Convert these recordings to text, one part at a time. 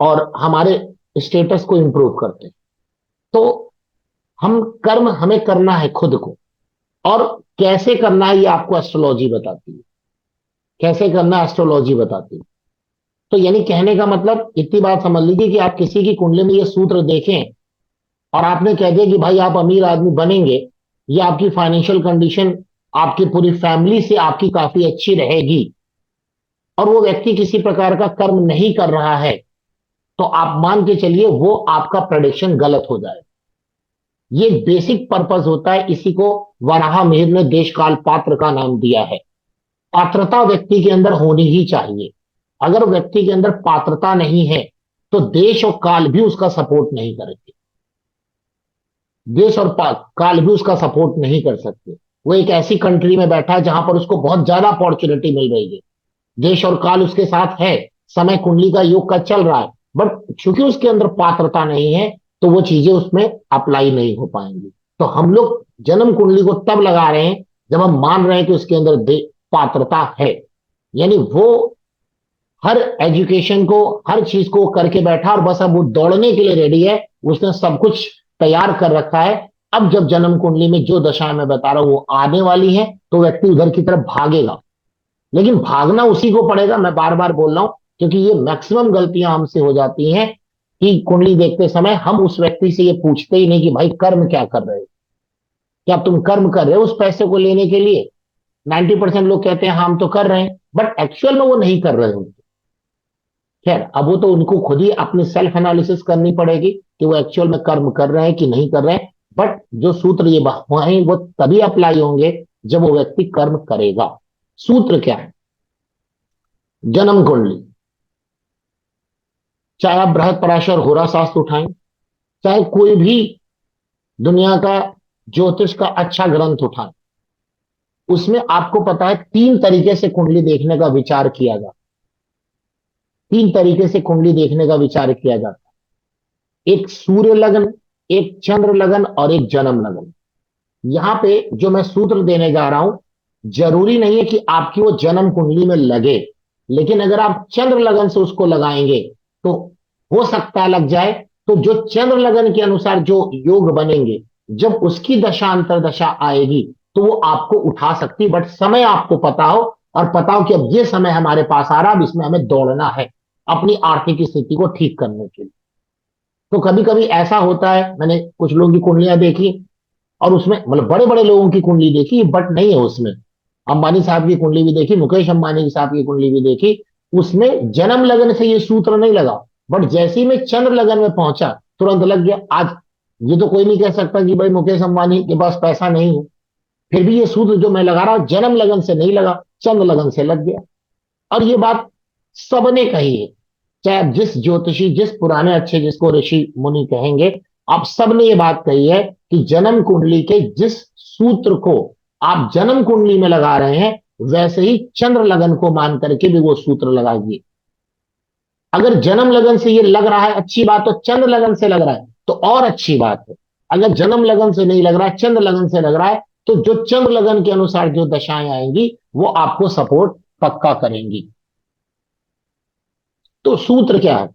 और हमारे स्टेटस को इंप्रूव करते हैं। तो हम कर्म हमें करना है खुद को, और कैसे करना है ये आपको एस्ट्रोलॉजी बताती है। कैसे करना है एस्ट्रोलॉजी बताती है। तो यानी कहने का मतलब इतनी बात समझ लीजिए कि आप किसी की कुंडली में ये सूत्र देखें और आपने कह दिया कि भाई आप अमीर आदमी बनेंगे, ये आपकी फाइनेंशियल कंडीशन आपकी पूरी फैमिली से आपकी काफी अच्छी रहेगी, और वो व्यक्ति किसी प्रकार का कर्म नहीं कर रहा है, तो आप मान के चलिए वो आपका प्रेडिक्शन गलत हो जाए। ये बेसिक पर्पस होता है, इसी को वराह मिहिर ने देश काल पात्र का नाम दिया है। पात्रता व्यक्ति के अंदर होनी ही चाहिए। अगर व्यक्ति के अंदर पात्रता नहीं है तो देश और काल भी उसका सपोर्ट नहीं करेंगे। देश और काल भी उसका सपोर्ट नहीं कर सकते। वो एक ऐसी कंट्री में बैठा है जहां पर उसको बहुत ज्यादा अपॉर्चुनिटी मिल रही है, देश और काल उसके साथ है, समय कुंडली का योग का चल रहा है, बट चूंकि उसके अंदर पात्रता नहीं है तो वो चीजें उसमें अप्लाई नहीं हो पाएंगी। तो हम लोग जन्म कुंडली को तब लगा रहे हैं जब हम मान रहे हैं कि उसके अंदर पात्रता है। यानी वो हर एजुकेशन को, हर चीज को करके बैठा और बस अब वो दौड़ने के लिए रेडी है, उसने सब कुछ तैयार कर रखा है। अब जब जन्म कुंडली में जो दशा मैं बता रहा हूं वो आने वाली है तो व्यक्ति उधर की तरफ भागेगा। लेकिन भागना उसी को पड़ेगा, मैं बार बार बोल रहा हूं, क्योंकि ये मैक्सिमम गलतियां हमसे हो जाती हैं कि कुंडली देखते समय हम उस व्यक्ति से ये पूछते ही नहीं कि भाई कर्म क्या कर रहे हो, क्या तुम कर्म कर रहे हो उस पैसे को लेने के लिए। 90% लोग कहते हैं हाँ, हम तो कर रहे हैं, बट एक्चुअल में वो नहीं कर रहे होंगे। खैर, अब वो तो उनको खुद ही अपनी सेल्फ एनालिसिस करनी पड़ेगी कि वो एक्चुअल में कर्म कर रहे हैं कि नहीं कर रहे हैं। बट जो सूत्र ये हैं वो तभी अप्लाई होंगे जब वो व्यक्ति कर्म करेगा। सूत्र क्या है? जन्म कुंडली, चाहे आप बृहद पराशर होरा शास्त्र उठाएं, चाहे कोई भी दुनिया का ज्योतिष का अच्छा ग्रंथ उठाएं, उसमें आपको पता है 3 तरीके से कुंडली देखने का विचार किया जाता है। 3 तरीके से कुंडली देखने का विचार किया जाता है। एक सूर्य लगन, एक चंद्र लगन और एक जन्म लगन। यहां पे जो मैं सूत्र देने जा रहा हूं, जरूरी नहीं है कि आपकी वो जन्म कुंडली में लगे, लेकिन अगर आप चंद्र लगन से उसको लगाएंगे तो हो सकता है लग जाए। तो जो चंद्र लगन के अनुसार जो योग बनेंगे, जब उसकी दशा अंतर दशा आएगी तो वो आपको उठा सकती, बट समय आपको पता हो, और पता हो कि अब ये समय हमारे पास आ रहा, अब इसमें हमें दौड़ना है अपनी आर्थिक स्थिति को ठीक करने के लिए। तो कभी कभी ऐसा होता है, मैंने कुछ लोगों की कुंडलियां देखी और उसमें मतलब बड़े बड़े लोगों की कुंडली देखी बट नहीं है उसमें। अंबानी साहब की कुंडली भी देखी, मुकेश अंबानी साहब की कुंडली भी देखी, उसमें जन्म लगन से ये सूत्र नहीं लगा, बट जैसे ही मैं चंद्र लगन में पहुंचा तुरंत लग गया। आज ये तो कोई नहीं कह सकता कि भाई मुकेश अंबानी के पास पैसा नहीं है, फिर भी ये सूत्र जो मैं लगा रहा हूं जन्म लगन से नहीं लगा, चंद्र लगन से लग गया। और ये बात सबने कही है, चाहे आप जिस ज्योतिषी, जिस पुराने अच्छे जिसको ऋषि मुनि कहेंगे, आप सबने ये बात कही है कि जन्म कुंडली के जिस सूत्र को आप जन्म कुंडली में लगा रहे हैं वैसे ही चंद्र लगन को मान करके भी वो सूत्र लगाइए। अगर जन्म लगन से ये लग रहा है अच्छी बात, तो चंद्र लगन से लग रहा है तो और अच्छी बात है। अगर जन्म लगन से नहीं लग रहा है, चंद्र लगन से लग रहा है, तो जो चंद्र लगन के अनुसार जो दशाएं आएंगी वो आपको सपोर्ट पक्का करेंगी। तो सूत्र क्या है?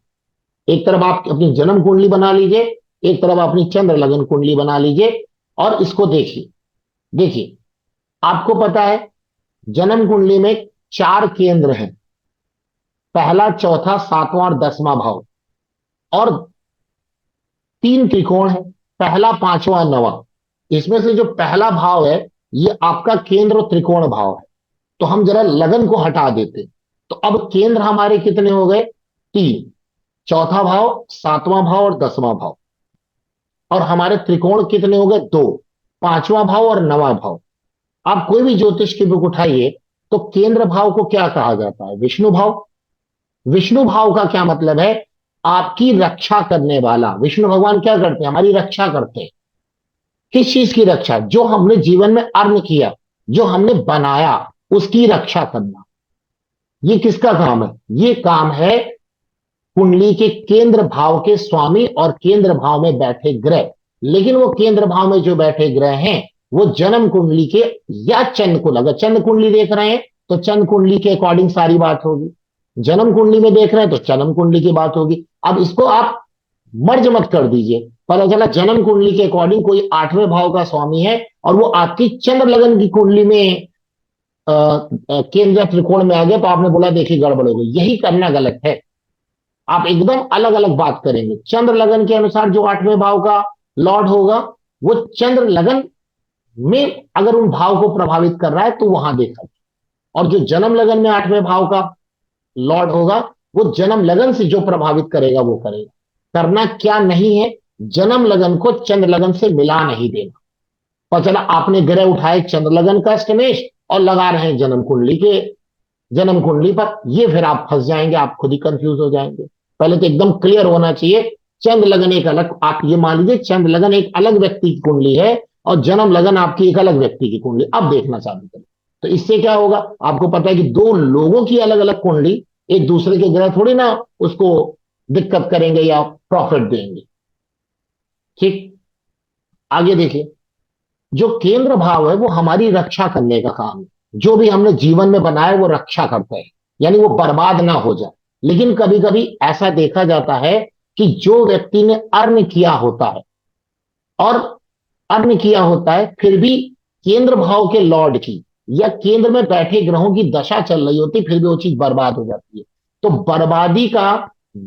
एक तरफ आप अपनी जन्म कुंडली बना लीजिए, एक तरफ अपनी चंद्र लगन कुंडली बना लीजिए, और इसको देखिए। देखिए, आपको पता है जन्म कुंडली में 4 केंद्र हैं, पहला, चौथा, सातवां और 10वां भाव, और 3 त्रिकोण है, पहला, पांचवा, नवा। इसमें से जो पहला भाव है ये आपका केंद्र त्रिकोण भाव है। तो हम जरा लगन को हटा देते, तो अब केंद्र हमारे कितने हो गए? 3, चौथा भाव, सातवां भाव और 10वां भाव। और हमारे त्रिकोण कितने हो गए? 2, पांचवा भाव और नवा भाव। आप कोई भी ज्योतिष की बुक उठाइए तो केंद्र भाव को क्या कहा जाता है? विष्णु भाव। विष्णु भाव का क्या मतलब है? आपकी रक्षा करने वाला। विष्णु भगवान क्या करते हैं? हमारी रक्षा करते हैं। किस चीज की रक्षा? जो हमने जीवन में अर्न किया, जो हमने बनाया, उसकी रक्षा करना। ये किसका काम है? ये काम है कुंडली के केंद्र भाव के स्वामी और केंद्र भाव में बैठे ग्रह। लेकिन वो केंद्र भाव में जो बैठे ग्रह हैं वो जन्म कुंडली के या चंद्र को, अगर चंद्र कुंडली देख रहे हैं तो चंद्र कुंडली के अकॉर्डिंग सारी बात होगी, जन्म कुंडली में देख रहे हैं तो जन्म कुंडली की बात होगी। अब इसको आप मर्ज मत कर दीजिए। पता चला जन्म कुंडली के अकॉर्डिंग कोई 8वें भाव का स्वामी है और वो आपकी चंद्र लगन की कुंडली में केंद्र त्रिकोण में आ गया, तो आपने बोला देखिए गड़बड़ हो गई। यही करना गलत है। आप एकदम अलग अलग बात करेंगे। चंद्र लगन के अनुसार जो 8वें भाव का लॉर्ड होगा, वो चंद्र लगन में अगर उन भाव को प्रभावित कर रहा है तो वहां देखा। और जो जन्म लगन में 8वें भाव का लॉर्ड होगा, वो जन्म लगन से जो प्रभावित करेगा वो करेगा। करना क्या नहीं है, जन्म लगन को चंद्र लगन से मिला नहीं देना। पता चला आपने ग्रह उठाए चंद्र लगन का अष्टमेश और लगा रहे हैं जन्म कुंडली पर, ये फिर आप फंस जाएंगे, आप खुद ही कंफ्यूज हो जाएंगे। पहले तो एकदम क्लियर होना चाहिए। चंद्र लगन एक अलग, आप ये मान लीजिए चंद्र लगन एक अलग व्यक्ति की कुंडली है और जन्म लगन आपकी एक अलग व्यक्ति की कुंडली। अब देखना चालू करें तो इससे क्या होगा, आपको पता है कि दो लोगों की अलग अलग कुंडली, एक दूसरे के ग्रह थोड़ी ना उसको दिक्कत करेंगे या प्रॉफिट देंगे। ठीक, आगे देखिए। जो केंद्र भाव है वो हमारी रक्षा करने का काम है। जो भी हमने जीवन में बनाया वो रक्षा करता है, यानी वो बर्बाद ना हो जाए। लेकिन कभी कभी ऐसा देखा जाता है कि जो व्यक्ति ने अर्न किया होता है और अर्न किया होता है फिर भी केंद्र भाव के लॉर्ड की या केंद्र में बैठे ग्रहों की दशा चल रही होती, फिर भी वो चीज बर्बाद हो जाती है। तो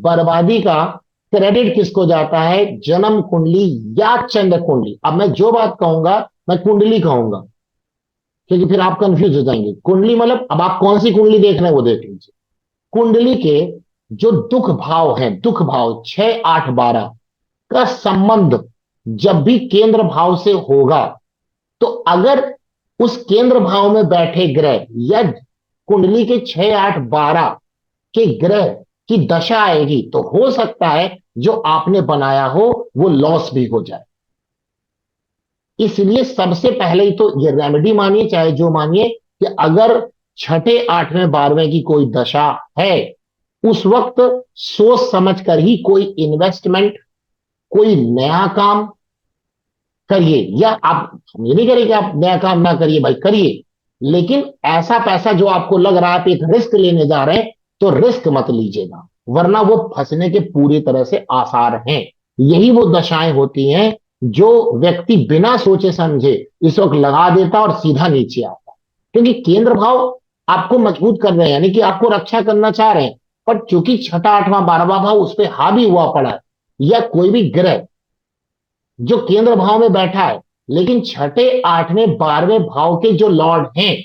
बर्बादी का क्रेडिट किसको जाता है, जन्म कुंडली या चंद्र कुंडली। अब मैं जो बात कहूंगा मैं कुंडली कहूंगा, क्योंकि फिर आप कंफ्यूज हो जाएंगे। कुंडली मतलब अब आप कौन सी कुंडली देख रहे हैं वो देख लीजिए। कुंडली के जो दुख भाव हैं, दुख भाव 6, 8, 12 का संबंध जब भी केंद्र भाव से होगा, तो अगर उस केंद्र भाव में बैठे ग्रह या कुंडली के 6, 8, 12 के ग्रह की दशा आएगी तो हो सकता है जो आपने बनाया हो वो लॉस भी हो जाए। इसलिए सबसे पहले ही तो ये रेमेडी मानिए चाहे जो मानिए कि अगर छठे, 8वें, 12वें की कोई दशा है, उस वक्त सोच समझ कर ही कोई इन्वेस्टमेंट, कोई नया काम करिए। या आप, हम ये नहीं करें कि आप नया काम ना करिए, भाई करिए, लेकिन ऐसा पैसा जो आपको लग रहा है आप एक रिस्क लेने जा रहे हैं तो रिस्क मत लीजिएगा, वरना वो फंसने के पूरी तरह से आसार हैं। यही वो दशाएं होती हैं जो व्यक्ति बिना सोचे समझे इस वक्त लगा देता और सीधा नीचे आता, क्योंकि केंद्र भाव आपको मजबूत कर रहे हैं, यानी कि आपको रक्षा करना चाह रहे हैं। पर चूंकि छठा, आठवां, 12वां भाव उस पर हावी हुआ पड़ा है, या कोई भी ग्रह जो केंद्र भाव में बैठा है, लेकिन छठे, 8वें, 12वें भाव के जो लॉर्ड हैं,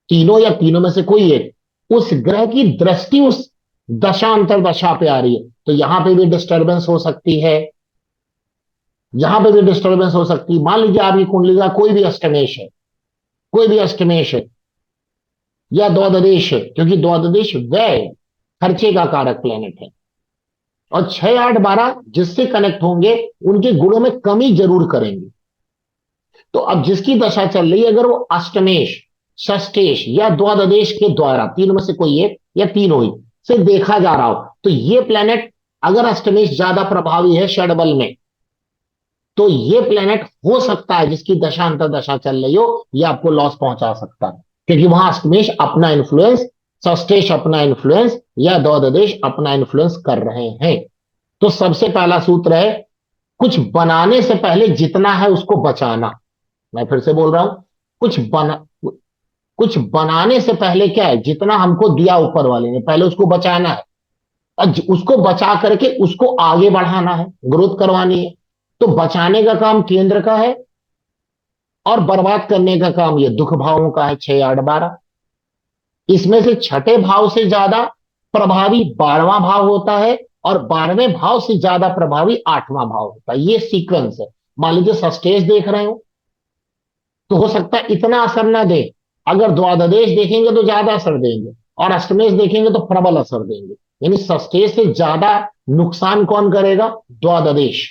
तीनों या तीनों में से कोई एक, उस ग्रह की दृष्टि उस दशा अंतर दशा पे आ रही है, तो यहां पे भी डिस्टरबेंस हो सकती है, यहां पे भी डिस्टरबेंस हो सकती है। मान लीजिए आपकी कुंडली का कोई भी अष्टमेश है, कोई भी अष्टमेश है या द्वादश है, क्योंकि द्वादश व्यय खर्चे का कारक प्लेनेट है, और 6, 8, 12 जिससे कनेक्ट होंगे उनके गुणों में कमी जरूर करेंगे। तो अब जिसकी दशा चल रही है, अगर वो अष्टमेश, षष्टेश या द्वादश के द्वारा तीनों में से कोई एक या तीनों ही से देखा जा रहा हो, तो ये प्लेनेट अगर अष्टमेश ज्यादा प्रभावी है षडबल में, तो ये प्लेनेट हो सकता है जिसकी दशा अंतर दशा चल रही हो ये आपको लॉस पहुंचा सकता है, क्योंकि वहां अष्टमेश अपना इन्फ्लुएंस, षष्टेश अपना इन्फ्लुएंस या द्वादश अपना इन्फ्लुएंस कर रहे हैं। तो सबसे पहला सूत्र है, कुछ बनाने से पहले जितना है उसको बचाना। मैं फिर से बोल रहा हूं, कुछ बनाने से पहले क्या है, जितना हमको दिया ऊपर वाले ने पहले उसको बचाना है, और उसको बचा करके उसको आगे बढ़ाना है, ग्रोथ करवानी है। तो बचाने का काम केंद्र का है और बर्बाद करने का काम ये दुख भावों का है, 6, 8, 12। इसमें से छठे भाव से ज्यादा प्रभावी 12वां भाव होता है और 12वें भाव से ज्यादा प्रभावी 8वां भाव होता है। ये सीक्वेंस है। मान लीजिए सस्टेज देख रहे हो तो हो सकता है इतना असर ना दे, अगर द्वादश देखेंगे तो ज्यादा असर देंगे, और अष्टमेश देखेंगे तो प्रबल असर देंगे। यानी सस्टेज से ज्यादा नुकसान कौन करेगा, द्वादश।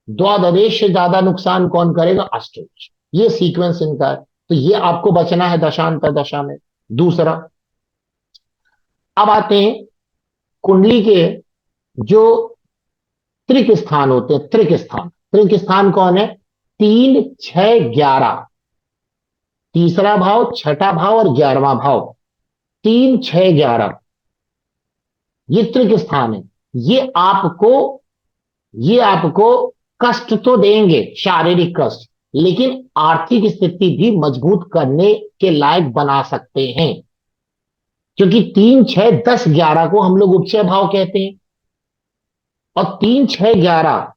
द्वादश से ज्यादा नुकसान कौन करेगा, अष्टमेश। ये सीक्वेंस इनका है। तो ये आपको बचना है दशांतर दशा में। दूसरा, अब आते हैं कुंडली के जो त्रिक स्थान होते हैं। त्रिक स्थान कौन है, 3, 6, 11। तीसरा भाव, छठा भाव और 11वां भाव, 3, 6, 11 ये त्रिक स्थान है। ये आपको कष्ट तो देंगे, शारीरिक कष्ट, लेकिन आर्थिक स्थिति भी मजबूत करने के लायक बना सकते हैं। क्योंकि 3, 6, 10, 11 को हम लोग उपचय भाव कहते हैं। और 3, 6, 11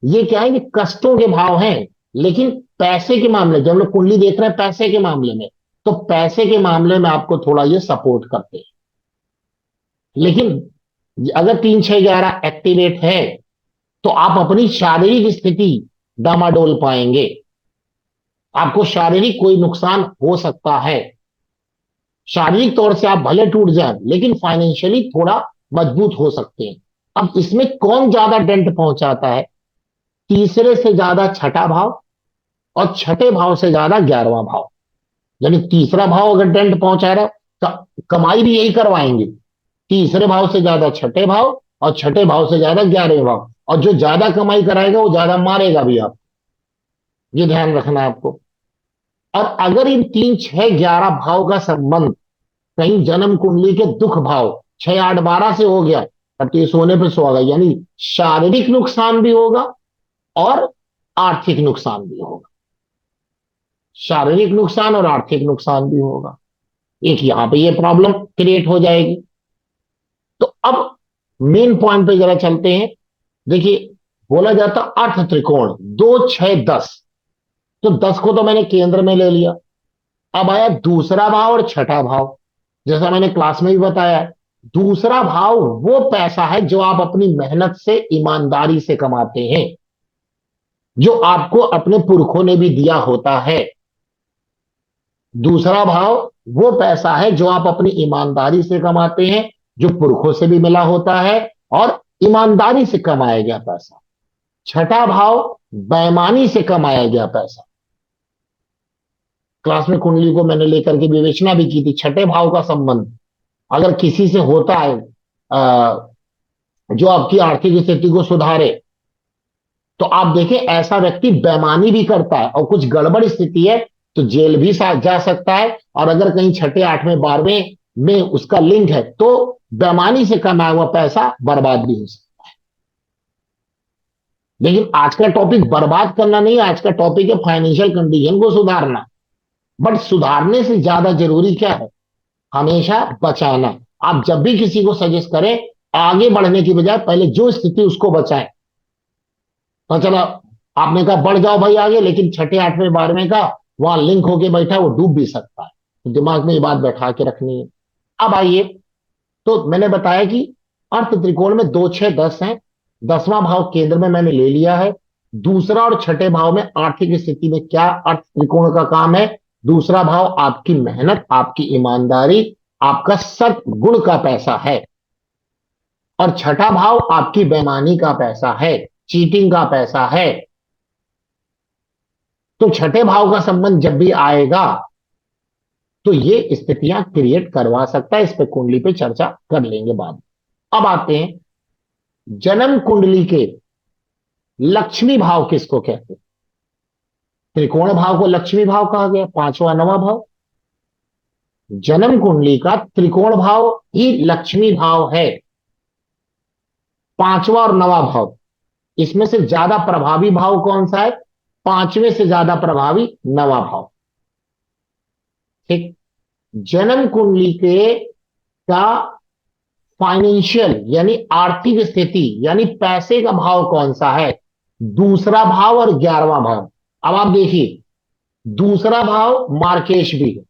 ये क्या है कि कष्टों के भाव हैं। लेकिन पैसे के मामले, जब हम लोग कुंडली देख रहे हैं पैसे के मामले में, तो पैसे के मामले में आपको थोड़ा ये सपोर्ट करते हैं। लेकिन अगर 3, 6, 11 एक्टिवेट है, तो आप अपनी शारीरिक स्थिति डामाडोल पाएंगे। आपको शारीरिक कोई नुकसान हो सकता है। शारीरिक तौर से आप भले टूट जाए, लेकिन फाइनेंशियली थोड़ा मजबूत हो सकते हैं। अब इसमें कौन ज्यादा डेंट पहुंचाता है? तीसरे से ज्यादा छठा भाव, और छठे भाव से ज्यादा 11वां भाव। यानी तीसरा भाव अगर डेंट पहुंचा रहा है, तो कमाई भी यही करवाएंगे। तीसरे भाव से ज्यादा छठे भाव, और छठे भाव से ज्यादा 11वें भाव। और जो ज्यादा कमाई कराएगा वो ज्यादा मारेगा भी आप। ये ध्यान रखना है आपको। और अगर इन 3, 6, 11 भाव का संबंध कहीं जन्म कुंडली के दुख भाव 6, 8, 12 से हो गया, तब तो ये सोने पे सुहागा। यानी शारीरिक नुकसान भी होगा और आर्थिक नुकसान भी होगा। शारीरिक नुकसान और आर्थिक नुकसान भी होगा। एक यहां पे ये प्रॉब्लम क्रिएट हो जाएगी। तो अब मेन पॉइंट पे जरा चलते हैं। देखिए, बोला जाता अर्थ त्रिकोण 2, 6, 10। तो 10 को तो मैंने केंद्र में ले लिया। अब आया दूसरा भाव और छठा भाव। जैसा मैंने क्लास में भी बताया, दूसरा भाव वो पैसा है जो आप अपनी मेहनत से, ईमानदारी से कमाते हैं, जो आपको अपने पुरखों ने भी दिया होता है। दूसरा भाव वो पैसा है जो आप अपनी ईमानदारी से कमाते हैं, जो पुरखों से भी मिला होता है, और ईमानदारी से कमाया गया पैसा। छठा भाव बेईमानी से कमाया गया पैसा। क्लास में कुंडली को मैंने लेकर के विवेचना भी की थी। छठे भाव का संबंध अगर किसी से होता है, जो आपकी आर्थिक स्थिति को सुधारे, तो आप देखें ऐसा व्यक्ति बेईमानी भी करता है, और कुछ गड़बड़ स्थिति है तो जेल भी जा सकता है। और अगर कहीं छठे, 8वें, 12वें में उसका लिंक है, तो बेईमानी से कमाया हुआ पैसा बर्बाद भी हो सकता है। लेकिन आज का टॉपिक बर्बाद करना नहीं, आज का टॉपिक है फाइनेंशियल कंडीशन को सुधारना। बट सुधारने से ज्यादा जरूरी क्या है? हमेशा बचाना। आप जब भी किसी को सजेस्ट करें, आगे बढ़ने की बजाय पहले जो स्थिति उसको बचाएं। तो चलो, आपने कहा बढ़ जाओ भाई आगे, लेकिन छठे, 8वें, 12वें का वहां लिंक होके बैठा है, वो डूब भी सकता है। तो दिमाग में ये बात बैठा के रखनी है। अब आइए, तो मैंने बताया कि अर्थ त्रिकोण में 2, 6, 10 है। 10वां भाव केंद्र में मैंने ले लिया है। दूसरा और छठे भाव में आर्थिक स्थिति में क्या अर्थ त्रिकोण का काम है? दूसरा भाव आपकी मेहनत, आपकी ईमानदारी, आपका सद्गुण का पैसा है। और छठा भाव आपकी बेईमानी का पैसा है, चीटिंग का पैसा है। तो छठे भाव का संबंध जब भी आएगा, तो ये स्थितियां क्रिएट करवा सकता है। इस पे कुंडली पे चर्चा कर लेंगे बाद में। अब आते हैं जन्म कुंडली के लक्ष्मी भाव किसको कहते हैं? त्रिकोण भाव को लक्ष्मी भाव कहा गया, 5वां 9वां भाव। जन्म कुंडली का त्रिकोण भाव ही लक्ष्मी भाव है। 5वां और 9वां भाव, इसमें से ज्यादा प्रभावी भाव कौन सा है? 5वें से ज्यादा प्रभावी 9वां भाव। ठीक। जन्म कुंडली के का फाइनेंशियल यानी आर्थिक स्थिति यानी पैसे का भाव कौन सा है? दूसरा भाव और 11वां भाव। अब आप देखिए, दूसरा भाव मार्केश भी है।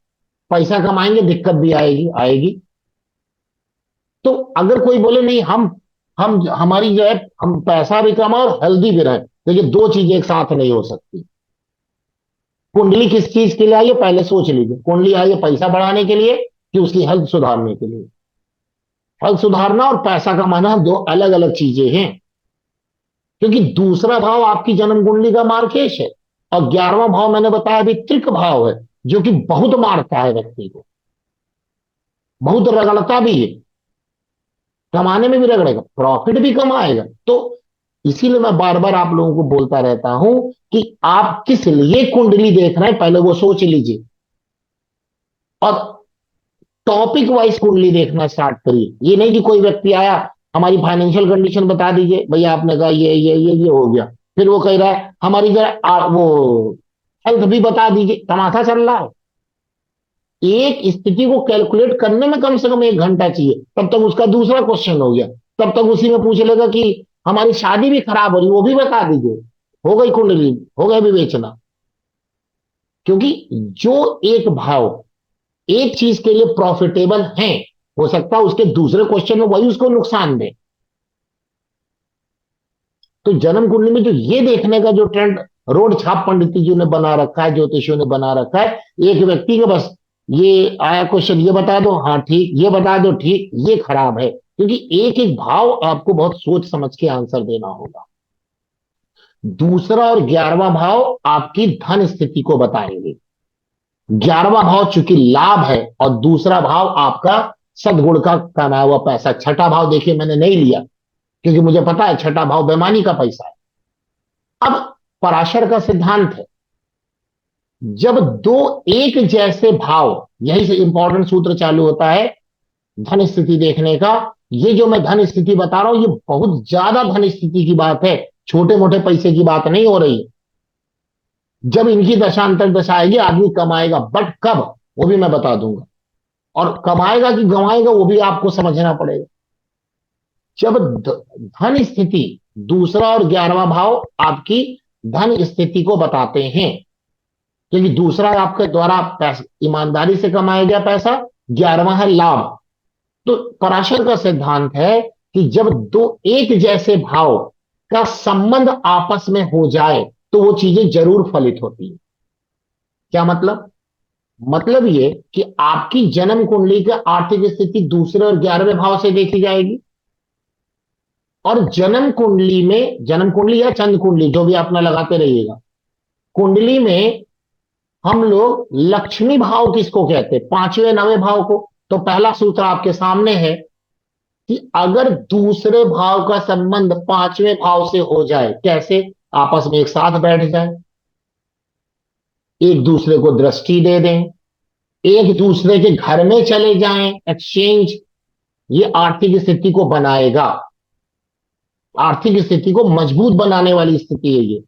पैसा कमाएंगे, दिक्कत भी आएगी आएगी। तो अगर कोई बोले नहीं, हम हमारी जो है, हम पैसा भी कमाए और हेल्दी भी रहे, देखिए दो चीजें एक साथ नहीं हो सकती। कुंडली किस चीज के लिए आई है पहले सोच लीजिए। कुंडली आई है पैसा बढ़ाने के लिए कि उसकी हेल्थ सुधारने के लिए? हेल्थ सुधारना और पैसा कमाना दो अलग अलग चीजें हैं। क्योंकि दूसरा भाव आपकी जन्म कुंडली का मार्केश है, और 11वां भाव मैंने बताया अभी त्रिक भाव है, जो कि बहुत मारता है व्यक्ति को, बहुत रगड़ता भी है। कमाने में भी रगड़ेगा, प्रॉफिट भी कमाएगा। तो इसीलिए मैं बार बार आप लोगों को बोलता रहता हूं कि आप किस लिए कुंडली देख रहे हैं पहले वो सोच लीजिए, और टॉपिक वाइज कुंडली देखना स्टार्ट करिए। ये नहीं कि कोई व्यक्ति आया हमारी फाइनेंशियल कंडीशन बता दीजिए, भैया आपने कहा ये हो गया। फिर वो कह रहा है हमारी जरा वो हेल्थ भी बता दीजिए, तमाशा चल रहा है। एक स्थिति को कैलकुलेट करने में कम से कम 1 घंटा चाहिए, तब तक उसका दूसरा क्वेश्चन हो गया। तब तक उसी में पूछ लेगा कि हमारी शादी भी खराब हो रही, वो भी बता दीजिए, हो गई कुंडली, हो गया विवेचना। क्योंकि जो एक भाव एक चीज के लिए प्रॉफिटेबल है, हो सकता है उसके दूसरे क्वेश्चन में वही उसको नुकसान दे। तो जन्म कुंडली में जो ये देखने का जो ट्रेंड रोड छाप पंडित जी ने बना रखा है, ज्योतिषियों ने बना रखा है, एक व्यक्ति का बस ये आया क्वेश्चन, ये बता दो हाँ ठीक, ये बता दो ठीक, ये खराब है। क्योंकि एक एक भाव आपको बहुत सोच समझ के आंसर देना होगा। दूसरा और 11वां भाव आपकी धन स्थिति को बताएंगे। 11वां भाव चूंकि लाभ है और दूसरा भाव आपका सदगुण का कमाया हुआ पैसा। छठा भाव देखिए मैंने नहीं लिया, क्योंकि मुझे पता है छठा भाव बेईमानी का पैसा है। अब पराशर का सिद्धांत है, जब दो एक जैसे भाव, यही से इंपॉर्टेंट सूत्र चालू होता है धन स्थिति देखने का। ये जो मैं धन स्थिति बता रहा हूं, ये बहुत ज्यादा धन स्थिति की बात है, छोटे मोटे पैसे की बात नहीं हो रही। जब इनकी दशांतर दशा आएगी आदमी कमाएगा, बट कब वो भी मैं बता दूंगा। और कमाएगा कि गंवाएगा वो भी आपको समझना पड़ेगा। जब धन स्थिति, दूसरा और 11वां भाव आपकी धन स्थिति को बताते हैं, क्योंकि दूसरा आपके द्वारा पैसा ईमानदारी से कमाया गया पैसा, 11वां है लाभ। तो पराशर का सिद्धांत है कि जब दो एक जैसे भाव का संबंध आपस में हो जाए तो वो चीजें जरूर फलित होती है। क्या मतलब? मतलब ये कि आपकी जन्म कुंडली का आर्थिक स्थिति दूसरे और 11वें भाव से देखी जाएगी। और जन्म कुंडली में, जन्म कुंडली या चंद्र कुंडली जो भी अपना लगाते रहिएगा, कुंडली में हम लोग लक्ष्मी भाव किसको कहते हैं? 5वें 9वें भाव को। तो पहला सूत्र आपके सामने है कि अगर दूसरे भाव का संबंध 5वें भाव से हो जाए, कैसे? आपस में एक साथ बैठ जाए, एक दूसरे को दृष्टि दे दें, एक दूसरे के घर में चले जाएं, एक्सचेंज, ये आर्थिक स्थिति को बनाएगा। आर्थिक स्थिति को मजबूत बनाने वाली स्थिति है ये।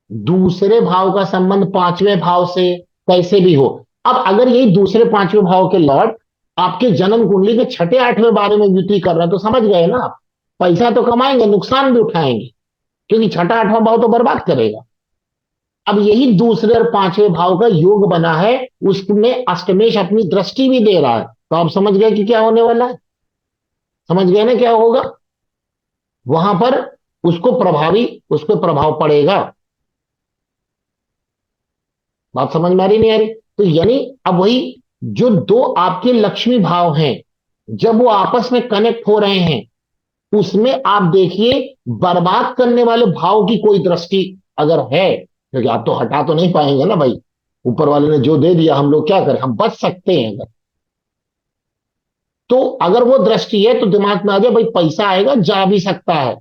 दूसरे भाव का संबंध 5वें भाव से कैसे भी हो। अब अगर यही दूसरे 5वें भाव के लॉर्ड आपके जन्म कुंडली के छठे 8वें बारे में युति कर रहा है, तो समझ गए ना आप, पैसा तो कमाएंगे, नुकसान भी उठाएंगे, क्योंकि छठा 8वां भाव तो बर्बाद करेगा। अब यही दूसरे और 5वें भाव का योग बना है, उसमें अष्टमेश अपनी दृष्टि भी दे रहा है। तो आप समझ गए कि क्या होने वाला है? समझ गए ना क्या होगा वहां पर? उसको प्रभावी, उस पर प्रभाव पड़ेगा। बात समझ में आ रही नहीं आ रही? तो यानी अब वही जो दो आपके लक्ष्मी भाव हैं, जब वो आपस में कनेक्ट हो रहे हैं, उसमें आप देखिए बर्बाद करने वाले भाव की कोई दृष्टि अगर है, क्योंकि आप तो हटा तो नहीं पाएंगे ना भाई, ऊपर वाले ने जो दे दिया हम लोग क्या करें, हम बच सकते हैं अगर। तो अगर वो दृष्टि है तो दिमाग में आ जाए भाई पैसा आएगा, जा भी सकता है।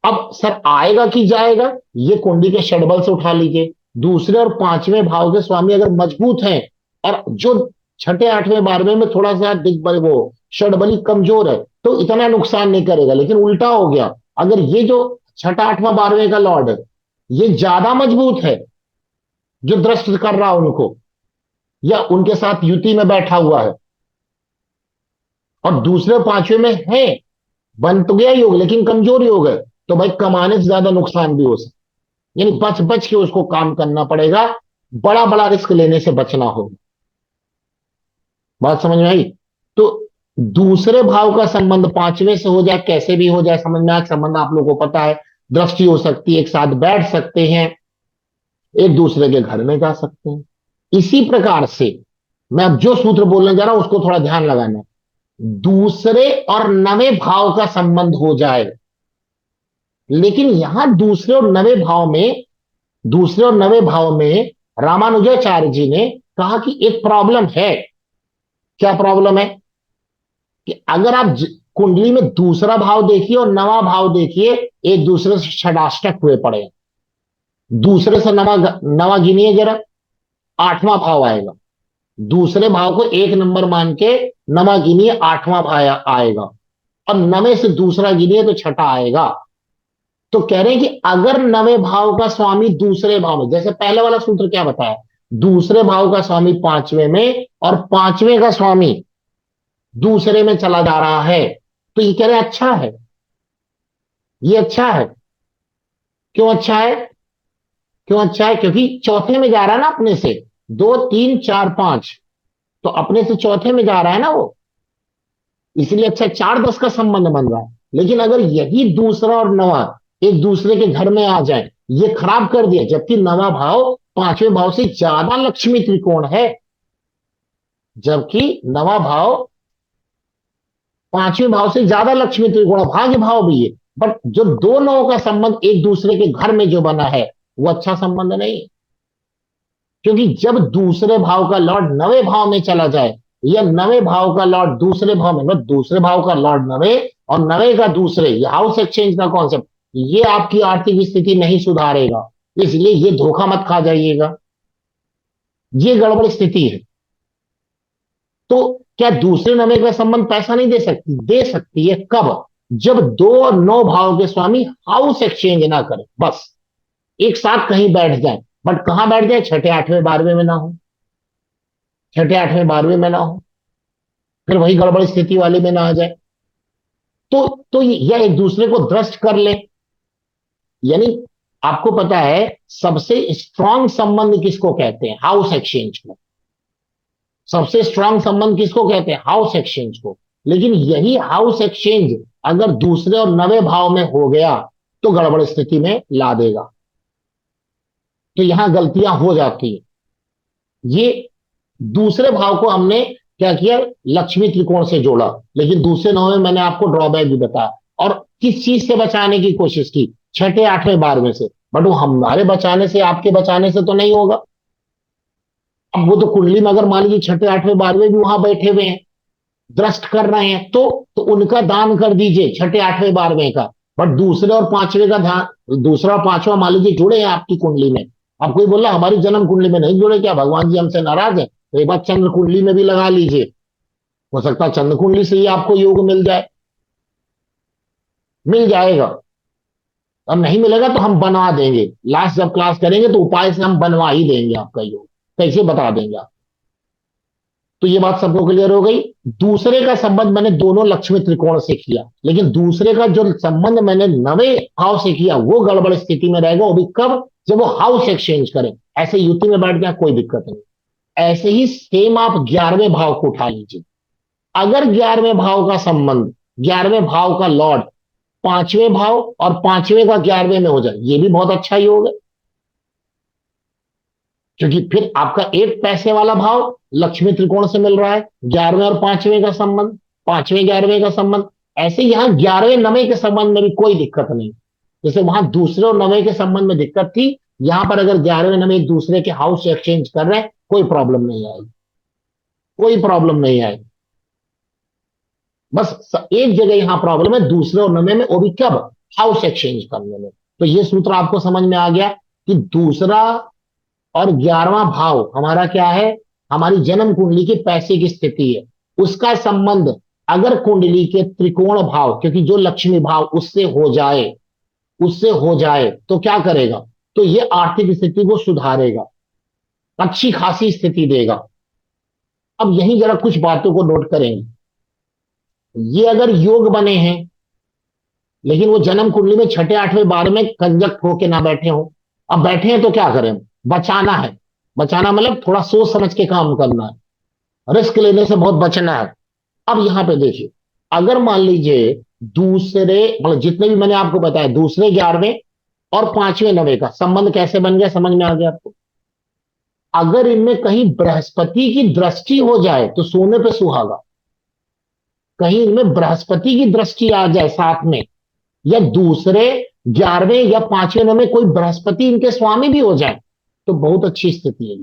अब सर आएगा कि जाएगा, ये कुंडली के षडबल से उठा लीजिए। दूसरे और 5वें भाव के स्वामी अगर मजबूत हैं, और जो छठे 8वें 12वें में थोड़ा सा दिग्बल वो षडबली कमजोर है, तो इतना नुकसान नहीं करेगा। लेकिन उल्टा हो गया, अगर ये जो छठा 8वां 12वें का लॉर्ड है ये ज्यादा मजबूत है, जो दृष्ट कर रहा है उनको, या उनके साथ युति में बैठा हुआ है, और दूसरे 5वें में है, बन तो गया योग लेकिन कमजोर योग है, तो भाई कमाने से ज्यादा नुकसान भी हो सकता। यानी बच बच के उसको काम करना पड़ेगा, बड़ा बड़ा रिस्क लेने से बचना होगा। बात समझ में आई? तो दूसरे भाव का संबंध 5वें से हो जाए, कैसे भी हो जाए, समझ में आए संबंध, आप लोगों को पता है, दृष्टि हो सकती है, एक साथ बैठ सकते हैं, एक दूसरे के घर में जा सकते हैं। इसी प्रकार से मैं अब जो सूत्र बोलने जा रहा हूं उसको थोड़ा ध्यान लगाना है। दूसरे और 9वें भाव का संबंध हो जाए, लेकिन यहां दूसरे और 9वें भाव में, दूसरे और 9वें भाव में रामानुजाचार्य जी ने कहा कि एक प्रॉब्लम है। क्या प्रॉब्लम है? कि अगर आप कुंडली में दूसरा भाव देखिए और 9वां भाव देखिए, एक दूसरे से षडाष्टक हुए पड़े। दूसरे से नवा नवा गिनिए जरा, 8वां भाव आएगा। दूसरे भाव को 1 नंबर मान के नमा गिनिए आठवां भाव आएगा, और नवे से दूसरा गिनिए तो छठा आएगा। तो कह रहे हैं कि अगर नवे भाव का स्वामी दूसरे भाव में, जैसे पहले वाला सूत्र क्या बताया, दूसरे भाव का स्वामी पांचवें में और पांचवें का स्वामी दूसरे में चला जा रहा है, तो ये कह रहे हैं अच्छा है, ये अच्छा है। क्यों अच्छा है? क्यों अच्छा है? क्योंकि चौथे में जा रहा है ना अपने से, दो तीन चार पांच, तो अपने से चौथे में जा रहा है ना वो, इसलिए अच्छा, चार दस का संबंध बन रहा है। लेकिन अगर यही दूसरा और नवा एक दूसरे के घर में आ जाए, ये खराब कर दिया, जबकि नवा भाव पांचवें भाव से ज्यादा लक्ष्मी त्रिकोण है, जबकि नवा भाव पांचवें भाव से ज्यादा लक्ष्मी त्रिकोण, भाग्य भाव भी है, बट जो दो नवों का संबंध एक दूसरे के घर में जो बना है, वो अच्छा संबंध नहीं है। क्योंकि जब दूसरे भाव का लॉर्ड नवे भाव में चला जाए, या नवे भाव का लॉर्ड दूसरे भाव में, मतलब दूसरे भाव का लॉर्ड नवे और नवे का दूसरे, ये हाउस एक्सचेंज का कॉन्सेप्ट, ये आपकी आर्थिक स्थिति नहीं सुधारेगा। इसलिए ये धोखा मत खा जाइएगा, ये गड़बड़ स्थिति है। तो क्या दूसरे नवे का संबंध पैसा नहीं दे सकती? दे सकती है। कब? जब दो और नौ भाव के स्वामी हाउस एक्सचेंज ना करें, बस एक साथ कहीं बैठ जाए, बट कहां बैठ जाए? छठे आठवें बारहवें में ना हो, छठे आठवें बारहवें में ना हो, फिर वही गड़बड़ स्थिति वाले में ना आ जाए। तो यह एक दूसरे को द्रष्ट कर ले। यानी आपको पता है सबसे स्ट्रांग संबंध किसको कहते हैं? हाउस एक्सचेंज को। सबसे स्ट्रांग संबंध किसको कहते हैं? हाउस एक्सचेंज को। लेकिन यही हाउस एक्सचेंज अगर दूसरे और नवे भाव में हो गया, तो गड़बड़ स्थिति में ला देगा। तो यहां गलतियां हो जाती है। ये दूसरे भाव को हमने क्या किया? लक्ष्मी त्रिकोण से जोड़ा, लेकिन दूसरे नौ में मैंने आपको ड्रॉबैक भी बताया। और किस चीज से बचाने की कोशिश की? छठे आठवें बारहवें से। बट वो हमारे बचाने से, आपके बचाने से तो नहीं होगा। अब वो तो कुंडली में अगर मान लीजिए छठे आठवें बारहवें भी वहां बैठे हुए हैं, दृष्ट कर रहे हैं, तो उनका दान कर दीजिए, छठे आठवें बारहवें का। बट दूसरे और पांचवें का ध्यान, दूसरा और पांचवा मान लीजिए जुड़े हैं आपकी कुंडली में। अब कोई बोला हमारी जन्म कुंडली में नहीं जुड़े, क्या भगवान जी हमसे नाराज है? तो एक बार चंद्र कुंडली में भी लगा लीजिए, हो सकता है चंद्र कुंडली से ही आपको योग मिल जाए। मिल जाएगा। अब नहीं मिलेगा तो हम बनवा देंगे, लास्ट जब क्लास करेंगे तो उपाय से हम बनवा ही देंगे आपका योग, कैसे बता देंगे आप। तो ये बात सबको क्लियर हो गई। दूसरे का संबंध मैंने दोनों लक्ष्मी त्रिकोण से किया, लेकिन दूसरे का जो संबंध मैंने नवे भाव से किया, वो गड़बड़ स्थिति में रहेगा। वो भी कब? जब वो हाउस एक्सचेंज करें। ऐसे युति में बैठ जाए, कोई दिक्कत नहीं। ऐसे ही सेम आप 11वें भाव को उठा लीजिए। अगर 11वें भाव का संबंध, 11वें भाव का लॉर्ड पांचवें भाव और पांचवें का 11वें में हो जाए, ये भी बहुत अच्छा योग है। क्योंकि फिर आपका एक पैसे वाला भाव लक्ष्मी त्रिकोण से मिल रहा है, 11वें और पांचवें का संबंध, पांचवें 11वें का संबंध। ऐसे यहां 11वें नवे के संबंध में भी कोई दिक्कत नहीं। जैसे वहां दूसरे और नवे के संबंध में दिक्कत थी, यहां पर अगर 11वें नवे एक दूसरे के हाउस एक्सचेंज कर रहे हैं, कोई प्रॉब्लम नहीं आएगी, कोई प्रॉब्लम नहीं आएगी। बस एक जगह यहां प्रॉब्लम है, दूसरे और नवे में, वो भी कब? हाउस एक्सचेंज करने में। तो ये सूत्र आपको समझ में आ गया कि दूसरा और 11वां भाव हमारा क्या है? हमारी जन्म कुंडली की पैसे की स्थिति है, उसका संबंध अगर कुंडली के त्रिकोण भाव, क्योंकि जो लक्ष्मी भाव उससे हो जाए, उससे हो जाए तो क्या करेगा? तो ये आर्थिक स्थिति को सुधारेगा, अच्छी खासी स्थिति देगा। अब यही जरा कुछ बातों को नोट करेंगे। ये अगर योग बने हैं, लेकिन वो जन्म कुंडली में छठे आठवें बार में कंजक्ट होके ना बैठे हो। अब बैठे हैं तो क्या करें? बचाना है। बचाना मतलब थोड़ा सोच समझ के काम करना है, रिस्क लेने से बहुत बचना है। अब यहां पे देखिए, अगर मान लीजिए दूसरे, मतलब जितने भी मैंने आपको बताया, दूसरे 11वें और पांचवें नवे का संबंध कैसे बन गया, समझ में आ गया आपको? अगर इनमें कहीं बृहस्पति की दृष्टि हो जाए तो सोने पे सुहागा। कहीं इनमें बृहस्पति की दृष्टि आ जाए साथ में, या दूसरे 11वें या पांचवें नवे में कोई बृहस्पति इनके स्वामी भी हो जाए, तो बहुत अच्छी स्थिति है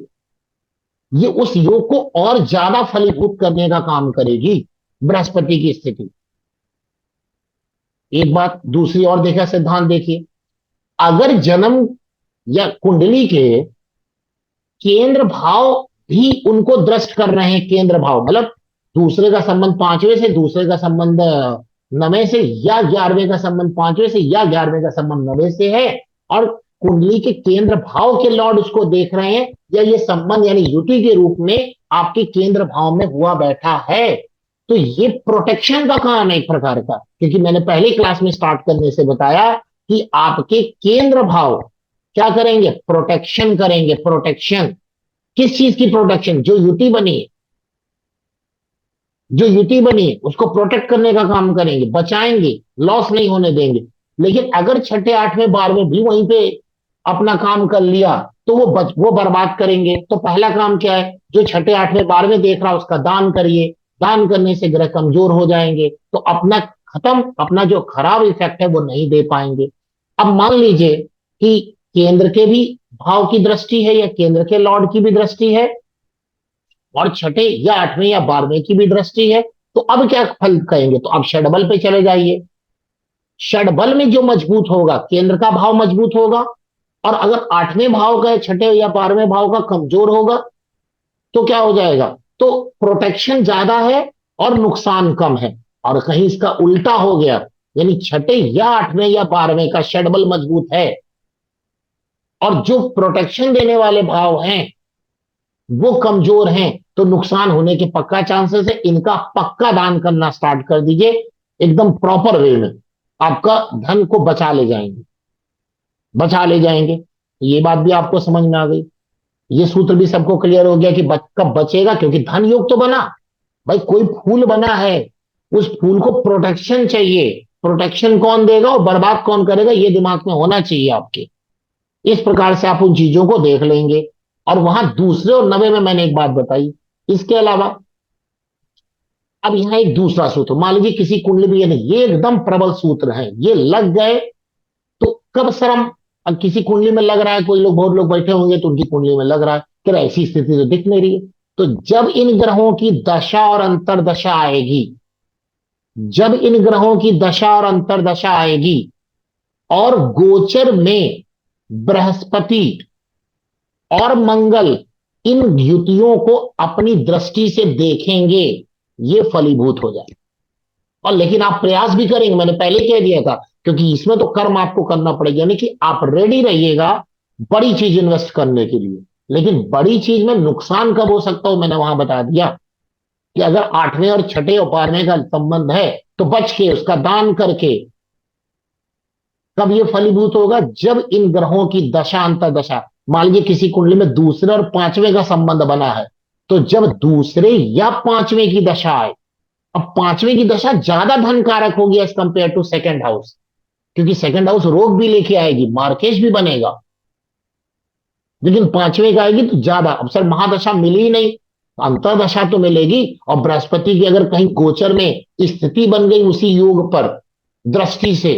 ये उस योग को और ज्यादा फलीभूत करने का काम करेगी, बृहस्पति की स्थिति। एक बात दूसरी और देखा, सिद्धांत देखिए, अगर जन्म या कुंडली के केंद्र भाव भी उनको दृष्ट कर रहे हैं, केंद्र भाव मतलब दूसरे का संबंध पांचवें से, दूसरे का संबंध नवें से, या 11वें का संबंध पांचवें से, या 11वें का संबंध नवें से है, और कुंडली के केंद्र भाव के लॉर्ड उसको देख रहे हैं, या ये संबंध यानी युति के रूप में आपके केंद्र भाव में हुआ बैठा है, तो ये प्रोटेक्शन का काम है एक प्रकार का। क्योंकि मैंने पहले क्लास में स्टार्ट करने से बताया कि आपके केंद्र भाव क्या करेंगे, प्रोटेक्शन करेंगे। प्रोटेक्शन किस चीज की प्रोटेक्शन, जो युति बनी है, जो युति बनी है उसको प्रोटेक्ट करने का काम करेंगे, बचाएंगे, लॉस नहीं होने देंगे। लेकिन अगर छठे आठवें 12वें भी वहीं पे अपना काम कर लिया तो वो बर्बाद करेंगे। तो पहला काम क्या है, जो छठे आठवें 12वें देख रहा है उसका दान करिए। दान करने से ग्रह कमजोर हो जाएंगे, तो अपना खत्म, अपना जो खराब इफेक्ट है वो नहीं दे पाएंगे। अब मान लीजिए कि केंद्र के भी भाव की दृष्टि है, या केंद्र के लॉर्ड की भी दृष्टि है, और छठे या आठवें या 12वें की भी दृष्टि है, तो अब क्या फल कहेंगे, तो अब षडबल पे चले जाइए। षडबल में जो मजबूत होगा, केंद्र का भाव मजबूत होगा, और अगर आठवें भाव का, छठे या 12वें भाव का कमजोर होगा, तो क्या हो जाएगा, तो प्रोटेक्शन ज्यादा है और नुकसान कम है। और कहीं इसका उल्टा हो गया, यानी छठे या आठवें या 12वें का षडबल मजबूत है, और जो प्रोटेक्शन देने वाले भाव हैं वो कमजोर हैं, तो नुकसान होने के पक्का चांसेस है। इनका पक्का दान करना स्टार्ट कर दीजिए, एकदम प्रॉपर वे में आपका धन को बचा ले जाएंगे, बचा ले जाएंगे। ये बात भी आपको समझ में आ गई, ये सूत्र भी सबको क्लियर हो गया कि कब बचेगा, क्योंकि धन योग तो बना भाई, कोई फूल बना है, उस फूल को प्रोटेक्शन चाहिए। प्रोटेक्शन कौन देगा और बर्बाद कौन करेगा, ये दिमाग में होना चाहिए आपके। इस प्रकार से आप उन चीजों को देख लेंगे। और वहां दूसरे और नवे में मैंने एक बात बताई। इसके अलावा अब यहां एक दूसरा सूत्र, मान लीजिए किसी कुंडली में, यानी ये एकदम प्रबल सूत्र है, ये लग गए तो कब श्रम। अब किसी कुंडली में लग रहा है, कोई लोग, बहुत लोग बैठे होंगे तो उनकी कुंडली में लग रहा है कि ऐसी स्थिति तो दिख नहीं रही है, तो जब इन ग्रहों की दशा और अंतरदशा आएगी, जब इन ग्रहों की दशा और अंतरदशा आएगी और गोचर में बृहस्पति और मंगल इन युतियों को अपनी दृष्टि से देखेंगे, ये फलीभूत हो जाए। और लेकिन आप प्रयास भी करेंगे, मैंने पहले कह दिया था, क्योंकि इसमें तो कर्म आपको करना पड़ेगा, यानी कि आप रेडी रहिएगा बड़ी चीज इन्वेस्ट करने के लिए। लेकिन बड़ी चीज में नुकसान कब हो सकता हो, मैंने वहां बता दिया कि अगर आठवें और छठे और 12वें का संबंध है तो बच के उसका दान करके। कब ये फलीभूत होगा, जब इन ग्रहों की दशा अंतरदशा, मान लीजिए किसी कुंडली में दूसरे और पांचवें का संबंध बना है, तो जब दूसरे या पांचवें की दशा आए, अब पांचवें की दशा ज्यादा धन कारक होगी as compare to second house, क्योंकि सेकंड हाउस रोग भी लेके आएगी, मार्केज भी बनेगा, लेकिन पांचवें का आएगी तो ज्यादा। अब सर महादशा मिली ही नहीं, अंतरदशा तो मिलेगी। और बृहस्पति की अगर कहीं गोचर में स्थिति बन गई उसी योग पर दृष्टि से,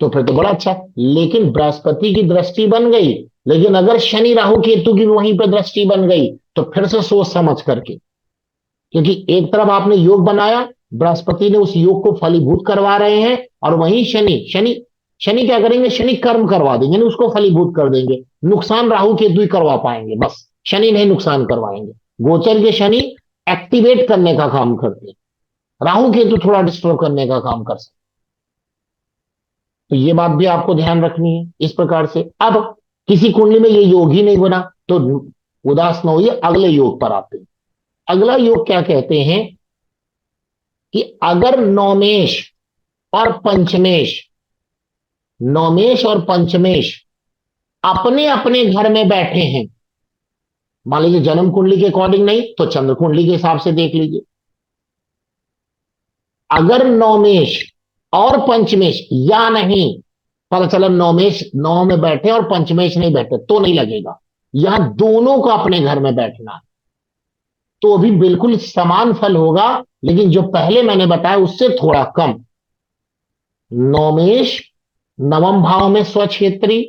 तो फिर तो बड़ा अच्छा। लेकिन बृहस्पति की दृष्टि बन गई, लेकिन अगर शनि राहु केतु की वहीं पर दृष्टि बन गई, तो फिर से सोच समझ करके, क्योंकि एक तरफ आपने योग बनाया, बृहस्पति ने उस योग को फलीभूत करवा रहे हैं, और वहीं शनि शनि शनि क्या करेंगे, शनि कर्म करवा देंगे, यानी उसको फलीभूत कर देंगे। नुकसान राहु केतु ही करवा पाएंगे, बस शनि नहीं नुकसान करवाएंगे। गोचर के शनि एक्टिवेट करने का काम करते हैं, राहु केतु थोड़ा डिस्टर्ब करने का काम कर सकते। तो ये बात भी आपको ध्यान रखनी है इस प्रकार से। अब किसी कुंडली में ये योग ही नहीं बना तो उदास न होइए, अगले योग पर आते हैं। अगला योग क्या कहते हैं कि अगर नौमेश और पंचमेश, नौमेश और पंचमेश अपने अपने घर में बैठे हैं, मान लीजिए जन्म कुंडली के अकॉर्डिंग नहीं तो चंद्र कुंडली के हिसाब से देख लीजिए। अगर नौमेश और पंचमेश या नहीं, पता चला नौमेश नौ में बैठे और पंचमेश नहीं बैठे, तो नहीं लगेगा। यहां दोनों को अपने घर में बैठना है, तो भी बिल्कुल समान फल होगा, लेकिन जो पहले मैंने बताया उससे थोड़ा कम। नौमेश नवम भाव में स्वक्षेत्री,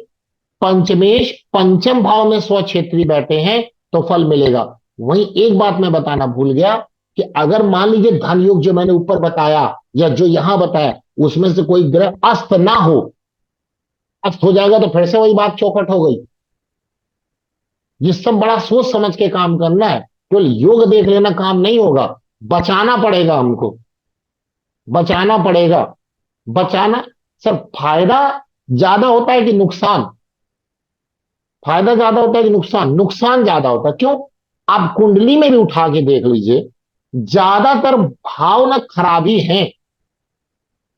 पंचमेश पंचम भाव में स्वक्षेत्री बैठे हैं, तो फल मिलेगा। वहीं एक बात मैं बताना भूल गया कि अगर मान लीजिए धन योग जो मैंने ऊपर बताया या जो यहां बताया, उसमें से कोई ग्रह अस्त ना हो, अस्त हो जाएगा तो फिर से वही बात चौखट हो गई। जिस सब बड़ा सोच समझ के काम करना है, केवल योग देख लेना काम नहीं होगा, बचाना पड़ेगा हमको, बचाना पड़ेगा। बचाना, सर फायदा ज्यादा होता है कि नुकसान? फायदा ज्यादा होता है कि नुकसान? नुकसान ज्यादा होता है। क्यों? आप कुंडली में भी उठा के देख लीजिए, ज्यादातर भाव ना खराब ही हैं,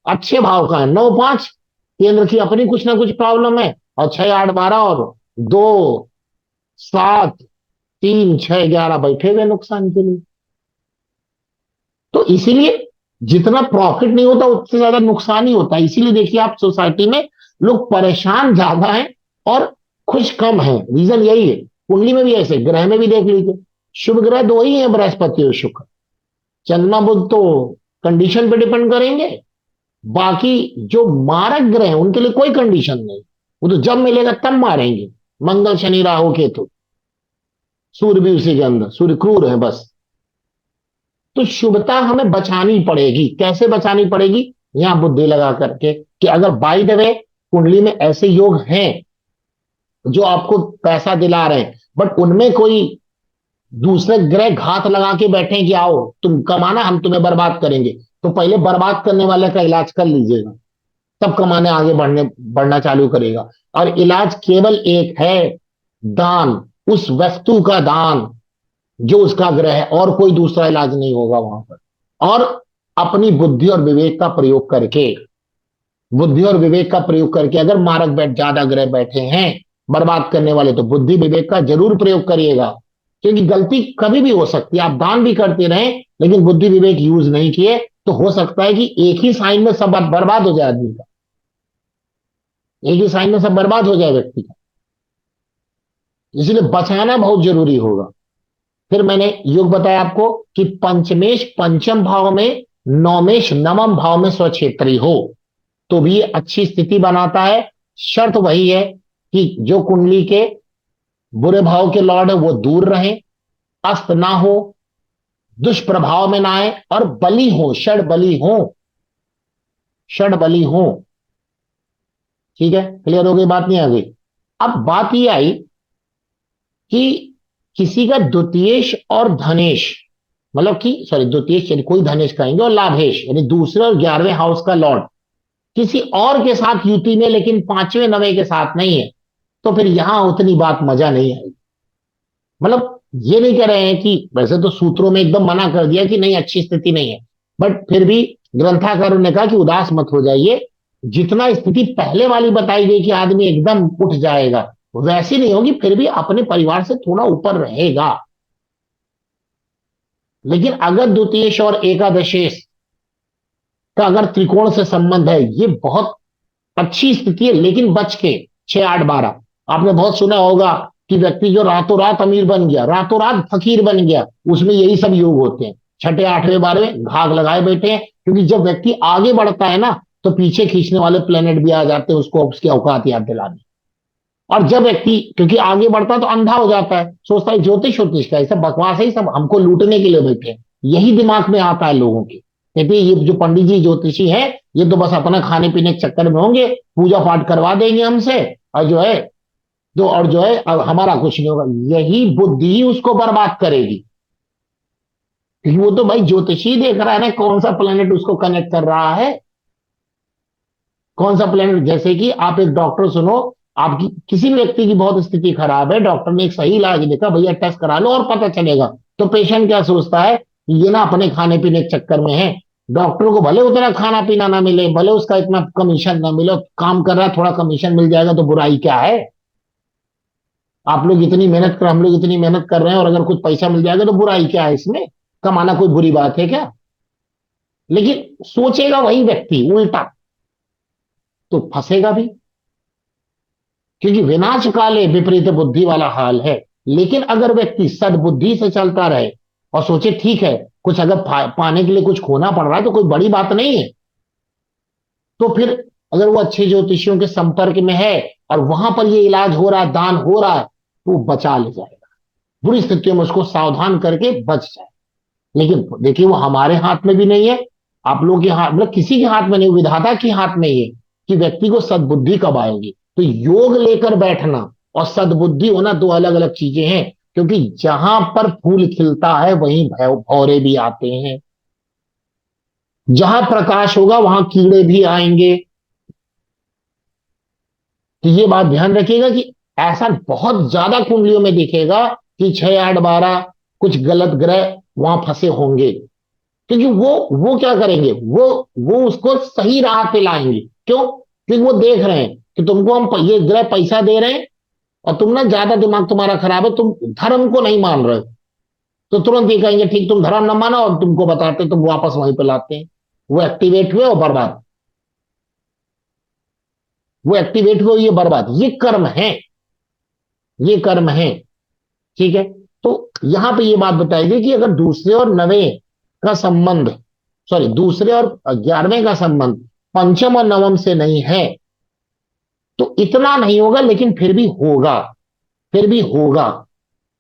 अच्छे भाव का है। 9-5 केंद्र की अपनी कुछ ना कुछ प्रॉब्लम है, और 6-8-12 और 2-7-3-6-11 बैठे हुए नुकसान के लिए। तो इसीलिए जितना प्रॉफिट नहीं होता उससे ज्यादा नुकसान ही होता है। इसीलिए देखिए आप सोसाइटी में लोग परेशान ज्यादा हैं और खुश कम हैं, रीजन यही है। कुंडली में भी ऐसे, ग्रह में भी देख लीजिए, शुभ ग्रह दो ही हैं, बृहस्पति और शुक्र। चंद्रमा बुध तो कंडीशन पे डिपेंड करेंगे, बाकी जो मारक ग्रह हैं उनके लिए कोई कंडीशन नहीं, वो तो जब मिलेगा तब मारेंगे। मंगल शनि राहु केतु, सूर्य भी उसी के अंदर, सूर्य क्रूर है बस। तो शुभता हमें बचानी पड़ेगी। कैसे बचानी पड़ेगी? यहां बुद्धि लगा करके, कि अगर बाई द वे कुंडली में ऐसे योग हैं जो आपको पैसा दिला रहे हैं, बट उनमें कोई दूसरे ग्रह घात लगा के बैठे हैं कि आओ तुम कमाना, हम तुम्हें बर्बाद करेंगे, तो पहले बर्बाद करने वाले का इलाज कर लीजिएगा, तब कमाने आगे बढ़ना चालू करेगा। और इलाज केवल एक है, दान, उस वस्तु का दान जो उसका ग्रह है, और कोई दूसरा इलाज नहीं होगा वहां पर। और अपनी बुद्धि और विवेक का प्रयोग करके, बुद्धि और विवेक का प्रयोग करके, अगर मारक बैठ ज्यादा ग्रह बैठे हैं बर्बाद करने वाले, तो बुद्धि विवेक का जरूर प्रयोग करिएगा। क्योंकि गलती कभी भी हो सकती है, आप दान भी करते रहें लेकिन बुद्धि विवेक यूज नहीं किए, तो हो सकता है कि एक ही साइन में सब बर्बाद हो जाए आदमी का, एक ही साइन में सब बर्बाद हो जाए व्यक्ति का। इसलिए बचाना बहुत जरूरी होगा। फिर मैंने योग बताया आपको कि पंचमेश पंचम भाव में, नौमेश नवम भाव में स्वक्षेत्री हो तो भी अच्छी स्थिति बनाता है। शर्त वही है कि जो कुंडली के बुरे भाव के लॉर्ड है वो दूर रहे, अस्त ना हो, दुष्प्रभाव में ना आए, और बली हो, षड बली हो, षड बली हो। ठीक है, क्लियर हो गई बात? नहीं आ गई? अब बात ये आई कि किसी का द्वितीयेश और धनेश, मतलब कि सॉरी द्वितीयेश यानी कोई धनेश कहेंगे, और लाभेश यानी दूसरे और 11वें हाउस का लॉर्ड किसी और के साथ युति में, लेकिन 5वें 9वें के साथ नहीं है, तो फिर यहां उतनी बात मजा नहीं आएगी। मतलब ये नहीं कह रहे हैं कि, वैसे तो सूत्रों में एकदम मना कर दिया कि नहीं अच्छी स्थिति नहीं है, बट फिर भी ग्रंथाकारों ने कहा कि उदास मत हो जाइए। जितना स्थिति पहले वाली बताई गई कि आदमी एकदम उठ जाएगा, वैसी नहीं होगी, फिर भी अपने परिवार से थोड़ा ऊपर रहेगा। लेकिन अगर द्वितीयेश और एकादशेश का अगर त्रिकोण से संबंध है, ये बहुत अच्छी स्थिति है, लेकिन बच के 6-8-12। आपने बहुत सुना होगा कि व्यक्ति जो रातों रात अमीर बन गया, रातों रात फकीर बन गया, उसमें यही सब योग होते हैं। 6ठे 8वें 12वें घाग लगाए बैठे हैं, क्योंकि जब व्यक्ति आगे बढ़ता है ना, तो पीछे खींचने वाले प्लेनेट भी आ जाते हैं उसको उसकी औकात याद दिलाने। और जब व्यक्ति क्योंकि आगे बढ़ता है तो अंधा हो जाता है, सोचता है ज्योतिष ज्योतिष का सब बकवास है, सब हमको लूटने के लिए बैठे हैं, यही दिमाग में आता है लोगों के। कहते ये जो पंडित जी ज्योतिषी है, ये तो बस अपना खाने पीने के चक्कर में होंगे, पूजा पाठ करवा देंगे हमसे, और जो है अब हमारा कुछ नहीं होगा। यही बुद्धि ही उसको बर्बाद करेगी, क्योंकि वो तो भाई ज्योतिषी देख रहा है ना कौन सा प्लेनेट उसको कनेक्ट कर रहा है, कौन सा प्लेनेट। जैसे कि आप एक डॉक्टर सुनो, आपकी किसी व्यक्ति की बहुत स्थिति खराब है, डॉक्टर ने एक सही इलाज देखा, भैया टेस्ट करा लो और पता चलेगा, तो पेशेंट क्या सोचता है, ये ना अपने खाने पीने के चक्कर में है। डॉक्टर को भले उतना खाना पीना ना मिले, भले उसका इतना कमीशन ना मिले, काम कर रहा है थोड़ा कमीशन मिल जाएगा तो बुराई क्या है। आप लोग इतनी मेहनत कर, हम लोग इतनी मेहनत कर रहे हैं, और अगर कुछ पैसा मिल जाएगा तो बुराई क्या है इसमें, कमाना कोई बुरी बात है क्या? लेकिन सोचेगा वही व्यक्ति उल्टा, तो फंसेगा भी, क्योंकि विनाश काले विपरीत बुद्धि वाला हाल है। लेकिन अगर व्यक्ति सद्बुद्धि से चलता रहे और सोचे ठीक है, कुछ अगर पाने के लिए कुछ खोना पड़ रहा है तो कोई बड़ी बात नहीं है, तो फिर अगर वो अच्छे ज्योतिषियों के संपर्क में है और वहां पर ये इलाज हो रहा है, दान हो रहा है, तो वो बचा ले जाएगा, बुरी स्थितियों में उसको सावधान करके बच जाए। लेकिन देखिए वो हमारे हाथ में भी नहीं है, आप लोगों के हाथ, मतलब किसी के हाथ में नहीं, विधाता के हाथ में ही है कि व्यक्ति को सद्बुद्धि कब आएगी। तो योग लेकर बैठना और सद्बुद्धि होना दो अलग अलग चीजें हैं। क्योंकि जहां पर फूल खिलता है वहीं भौरे भी आते हैं, जहां प्रकाश होगा वहां कीड़े भी आएंगे। तो ये बात ध्यान रखिएगा कि ऐसा बहुत ज्यादा कुंडलियों में दिखेगा कि 6 8 12 कुछ गलत ग्रह वहां फंसे होंगे, क्योंकि वो क्या करेंगे, वो उसको सही राह पे लाएंगे। क्यों? क्योंकि वो देख रहे हैं कि तुमको हम ये ग्रह पैसा दे रहे हैं और तुम ना ज्यादा दिमाग तुम्हारा खराब है, तुम धर्म को नहीं मान रहे हो, तो तुरंत ये कहेंगे ठीक तुम धर्म न मानो, और तुमको बताते तुम वापस वहीं पे लाते हैं। वो एक्टिवेट हुए और बर्बाद, वो एक्टिवेट हुए, ये बर्बाद, ये कर्म है, ये कर्म है। ठीक है। तो यहां पे ये बात बताई गई कि अगर दूसरे और नवे का संबंध, सॉरी दूसरे और 11वें का संबंध पंचम और नवम से नहीं है, तो इतना नहीं होगा, लेकिन फिर भी होगा, फिर भी होगा।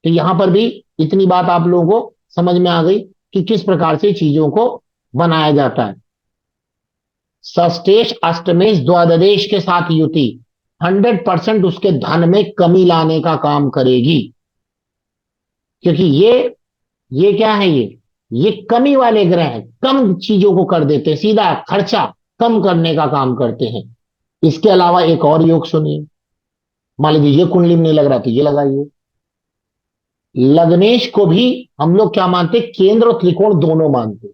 तो यहां पर भी इतनी बात आप लोगों को समझ में आ गई कि किस प्रकार से चीजों को बनाया जाता है। षष्टेश अष्टमेश द्वादशेश के साथ युति 100% उसके धन में कमी लाने का काम करेगी, क्योंकि ये क्या है, ये कमी वाले ग्रह हैं, कम चीजों को कर देते हैं, सीधा खर्चा कम करने का काम करते हैं। इसके अलावा एक और योग सुनिए। मान लीजिए ये कुंडली में नहीं लग रहा तो ये लगाइए। लग्नेश को भी हम लोग क्या मानते, केंद्र और त्रिकोण दोनों मानते,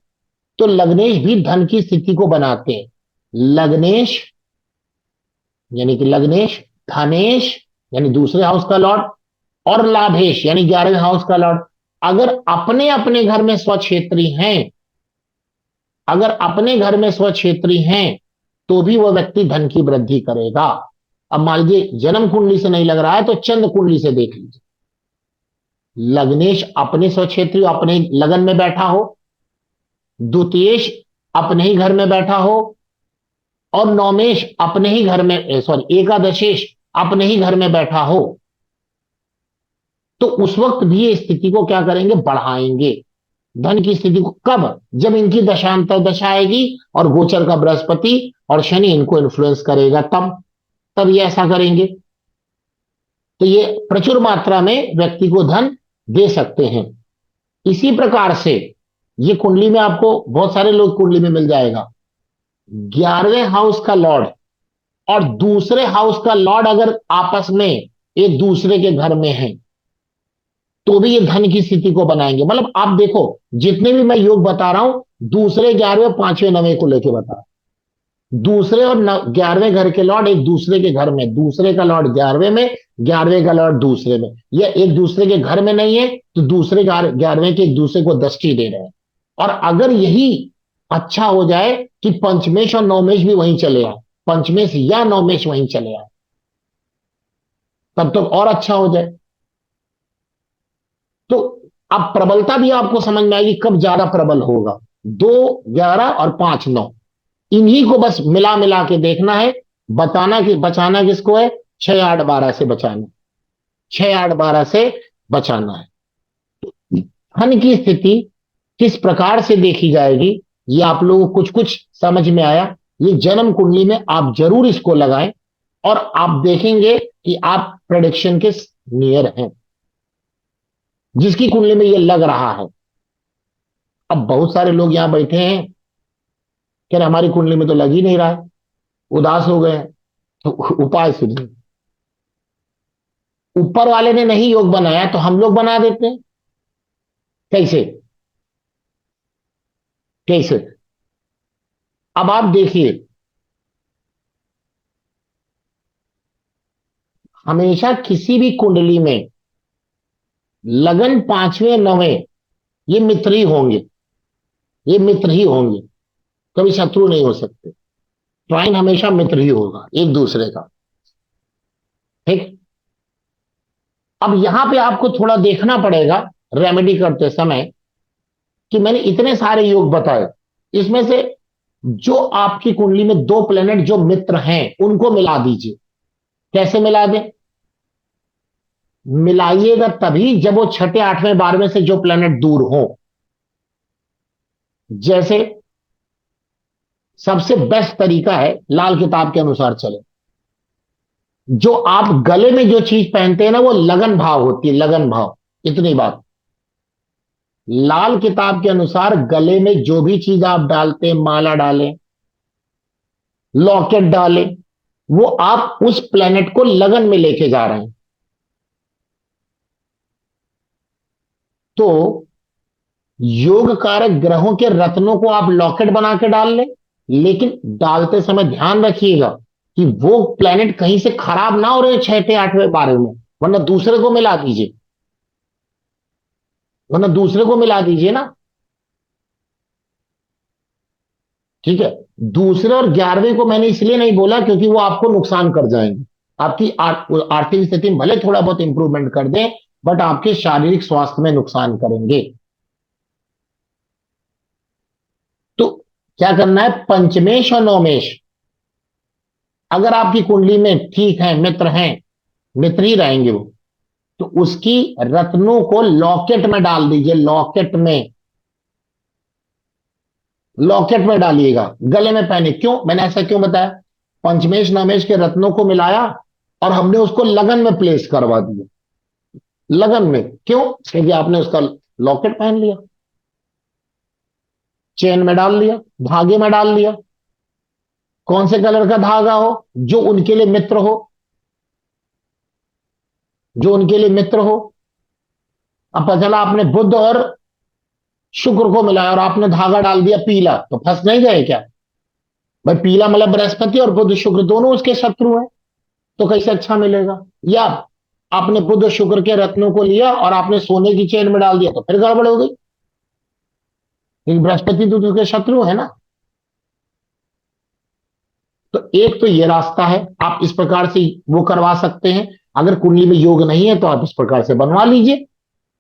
तो लग्नेश भी धन की स्थिति को बनाते हैं। लग्नेश यानी कि लग्नेश, धनेश यानी दूसरे हाउस का लॉर्ड, और लाभेश यानी 11वें हाउस का लॉर्ड, अगर अपने अपने घर में स्वक्षेत्री हैं, अगर अपने घर में स्वक्षेत्री हैं, तो भी वह व्यक्ति धन की वृद्धि करेगा। अब मान लीजिए जन्म कुंडली से नहीं लग रहा है तो चंद्र कुंडली से देख लीजिए। लग्नेश अपने स्वक्षेत्री अपने लगन में बैठा हो, द्वितीयेश अपने ही घर में बैठा हो, और नौमेश अपने ही घर में, सॉरी एकादशेश अपने ही घर में बैठा हो, तो उस वक्त भी ये स्थिति को क्या करेंगे, बढ़ाएंगे धन की स्थिति को। कब? जब इनकी दशांतर दशा आएगी और गोचर का बृहस्पति और शनि इनको इन्फ्लुएंस करेगा, तब ये ऐसा करेंगे। तो ये प्रचुर मात्रा में व्यक्ति को धन दे सकते हैं। इसी प्रकार से ये कुंडली में आपको बहुत सारे लोग कुंडली में मिल जाएगा, 11वें हाउस का लॉर्ड और दूसरे हाउस का लॉर्ड अगर आपस में एक दूसरे के घर में है, तो भी ये धन की स्थिति को बनाएंगे। मतलब आप देखो जितने भी मैं योग बता रहा हूं, दूसरे 11वें 5वें 9वें को लेके बता रहा हूं। दूसरे और 11वें घर के लॉर्ड एक दूसरे के घर में, दूसरे का लॉर्ड 11वें में, 11वें का लॉर्ड दूसरे में, या एक दूसरे के घर में नहीं है तो दूसरे 11वें के एक दूसरे को दृष्टि दे रहे हैं। और अगर यही अच्छा हो जाए कि पंचमेश और नौमेश भी वहीं चले आए, पंचमेश या नौमेश वहीं चले आए, तब तो और अच्छा हो जाए। तो अब प्रबलता भी आपको समझ में आएगी कब ज्यादा प्रबल होगा। 2 11 और 5 9, इन्हीं को बस मिला मिला के देखना है। बताना कि बचाना किसको है, 6 8 12 से बचाना, 6 8 12 से बचाना है। धन की स्थिति किस प्रकार से देखी जाएगी, ये आप लोगों को कुछ कुछ समझ में आया। ये जन्म कुंडली में आप जरूर इसको लगाएं और आप देखेंगे कि आप प्रेडिक्शन के नियर हैं। जिसकी कुंडली में ये लग रहा है, अब बहुत सारे लोग यहां बैठे हैं कह रहे हमारी कुंडली में तो लग ही नहीं रहा है, उदास हो गए हैं। तो उपाय सुनिए। ऊपर वाले ने नहीं योग बनाया तो हम लोग बना देते हैं। कैसे? कैसे? अब आप देखिए, हमेशा किसी भी कुंडली में लगन 5वें 9वें ये मित्र ही होंगे, ये मित्र ही होंगे, कभी शत्रु नहीं हो सकते। ट्राइन हमेशा मित्र ही होगा एक दूसरे का। ठीक। अब यहां पे आपको थोड़ा देखना पड़ेगा रेमेडी करते समय कि मैंने इतने सारे योग बताए, इसमें से जो आपकी कुंडली में 2 प्लेनेट जो मित्र हैं उनको मिला दीजिए। कैसे मिला दें? मिलाइएगा तभी जब वो 6ठे 8वें 12वें से जो प्लेनेट दूर हो। जैसे सबसे बेस्ट तरीका है लाल किताब के अनुसार चले। जो आप गले में जो चीज पहनते हैं ना वो लगन भाव होती है, लगन भाव। इतनी बात। लाल किताब के अनुसार गले में जो भी चीज आप डालते हैं, माला डालें, लॉकेट डालें, वो आप उस प्लेनेट को लगन में लेके जा रहे हैं। तो योग कारक ग्रहों के रत्नों को आप लॉकेट बना के डाल लें, लेकिन डालते समय ध्यान रखिएगा कि वो प्लेनेट कहीं से खराब ना हो रहे 6ठे 8वें 12वें, वरना दूसरे को मिला दीजिए, वरना दूसरे को मिला दीजिए ना। ठीक है। दूसरे और 11वें को मैंने इसलिए नहीं बोला क्योंकि वो आपको नुकसान कर जाएंगे। आपकी आर्थिक स्थिति में भले थोड़ा बहुत इंप्रूवमेंट कर दें, बट आपके शारीरिक स्वास्थ्य में नुकसान करेंगे। तो क्या करना है, पंचमेश और नौमेश अगर आपकी कुंडली में ठीक है, मित्र हैं, मित्र ही रहेंगे वो, तो उसकी रत्नों को लॉकेट में डाल दीजिए, लॉकेट में, लॉकेट में डालिएगा, गले में पहने। क्यों मैंने ऐसा क्यों बताया, पंचमेश नवमेश के रत्नों को मिलाया और हमने उसको लगन में प्लेस करवा दिया। लगन में क्यों, क्योंकि आपने उसका लॉकेट पहन लिया, चेन में डाल लिया, धागे में डाल लिया। कौन से कलर का धागा हो, जो उनके लिए मित्र हो, जो उनके लिए मित्र हो। अब पता चला आपने बुध और शुक्र को मिलाया और आपने धागा डाल दिया पीला, तो फंस नहीं गए क्या। भाई पीला मतलब बृहस्पति और बुध शुक्र दोनों उसके शत्रु हैं, तो कैसे अच्छा मिलेगा। या आपने बुध और शुक्र के रत्नों को लिया और आपने सोने की चेन में डाल दिया, तो फिर गड़बड़ हो गई, क्योंकि बृहस्पति तो उसके शत्रु है ना। तो एक तो ये रास्ता है, आप इस प्रकार से वो करवा सकते हैं। अगर कुंडली में योग नहीं है तो आप इस प्रकार से बनवा लीजिए,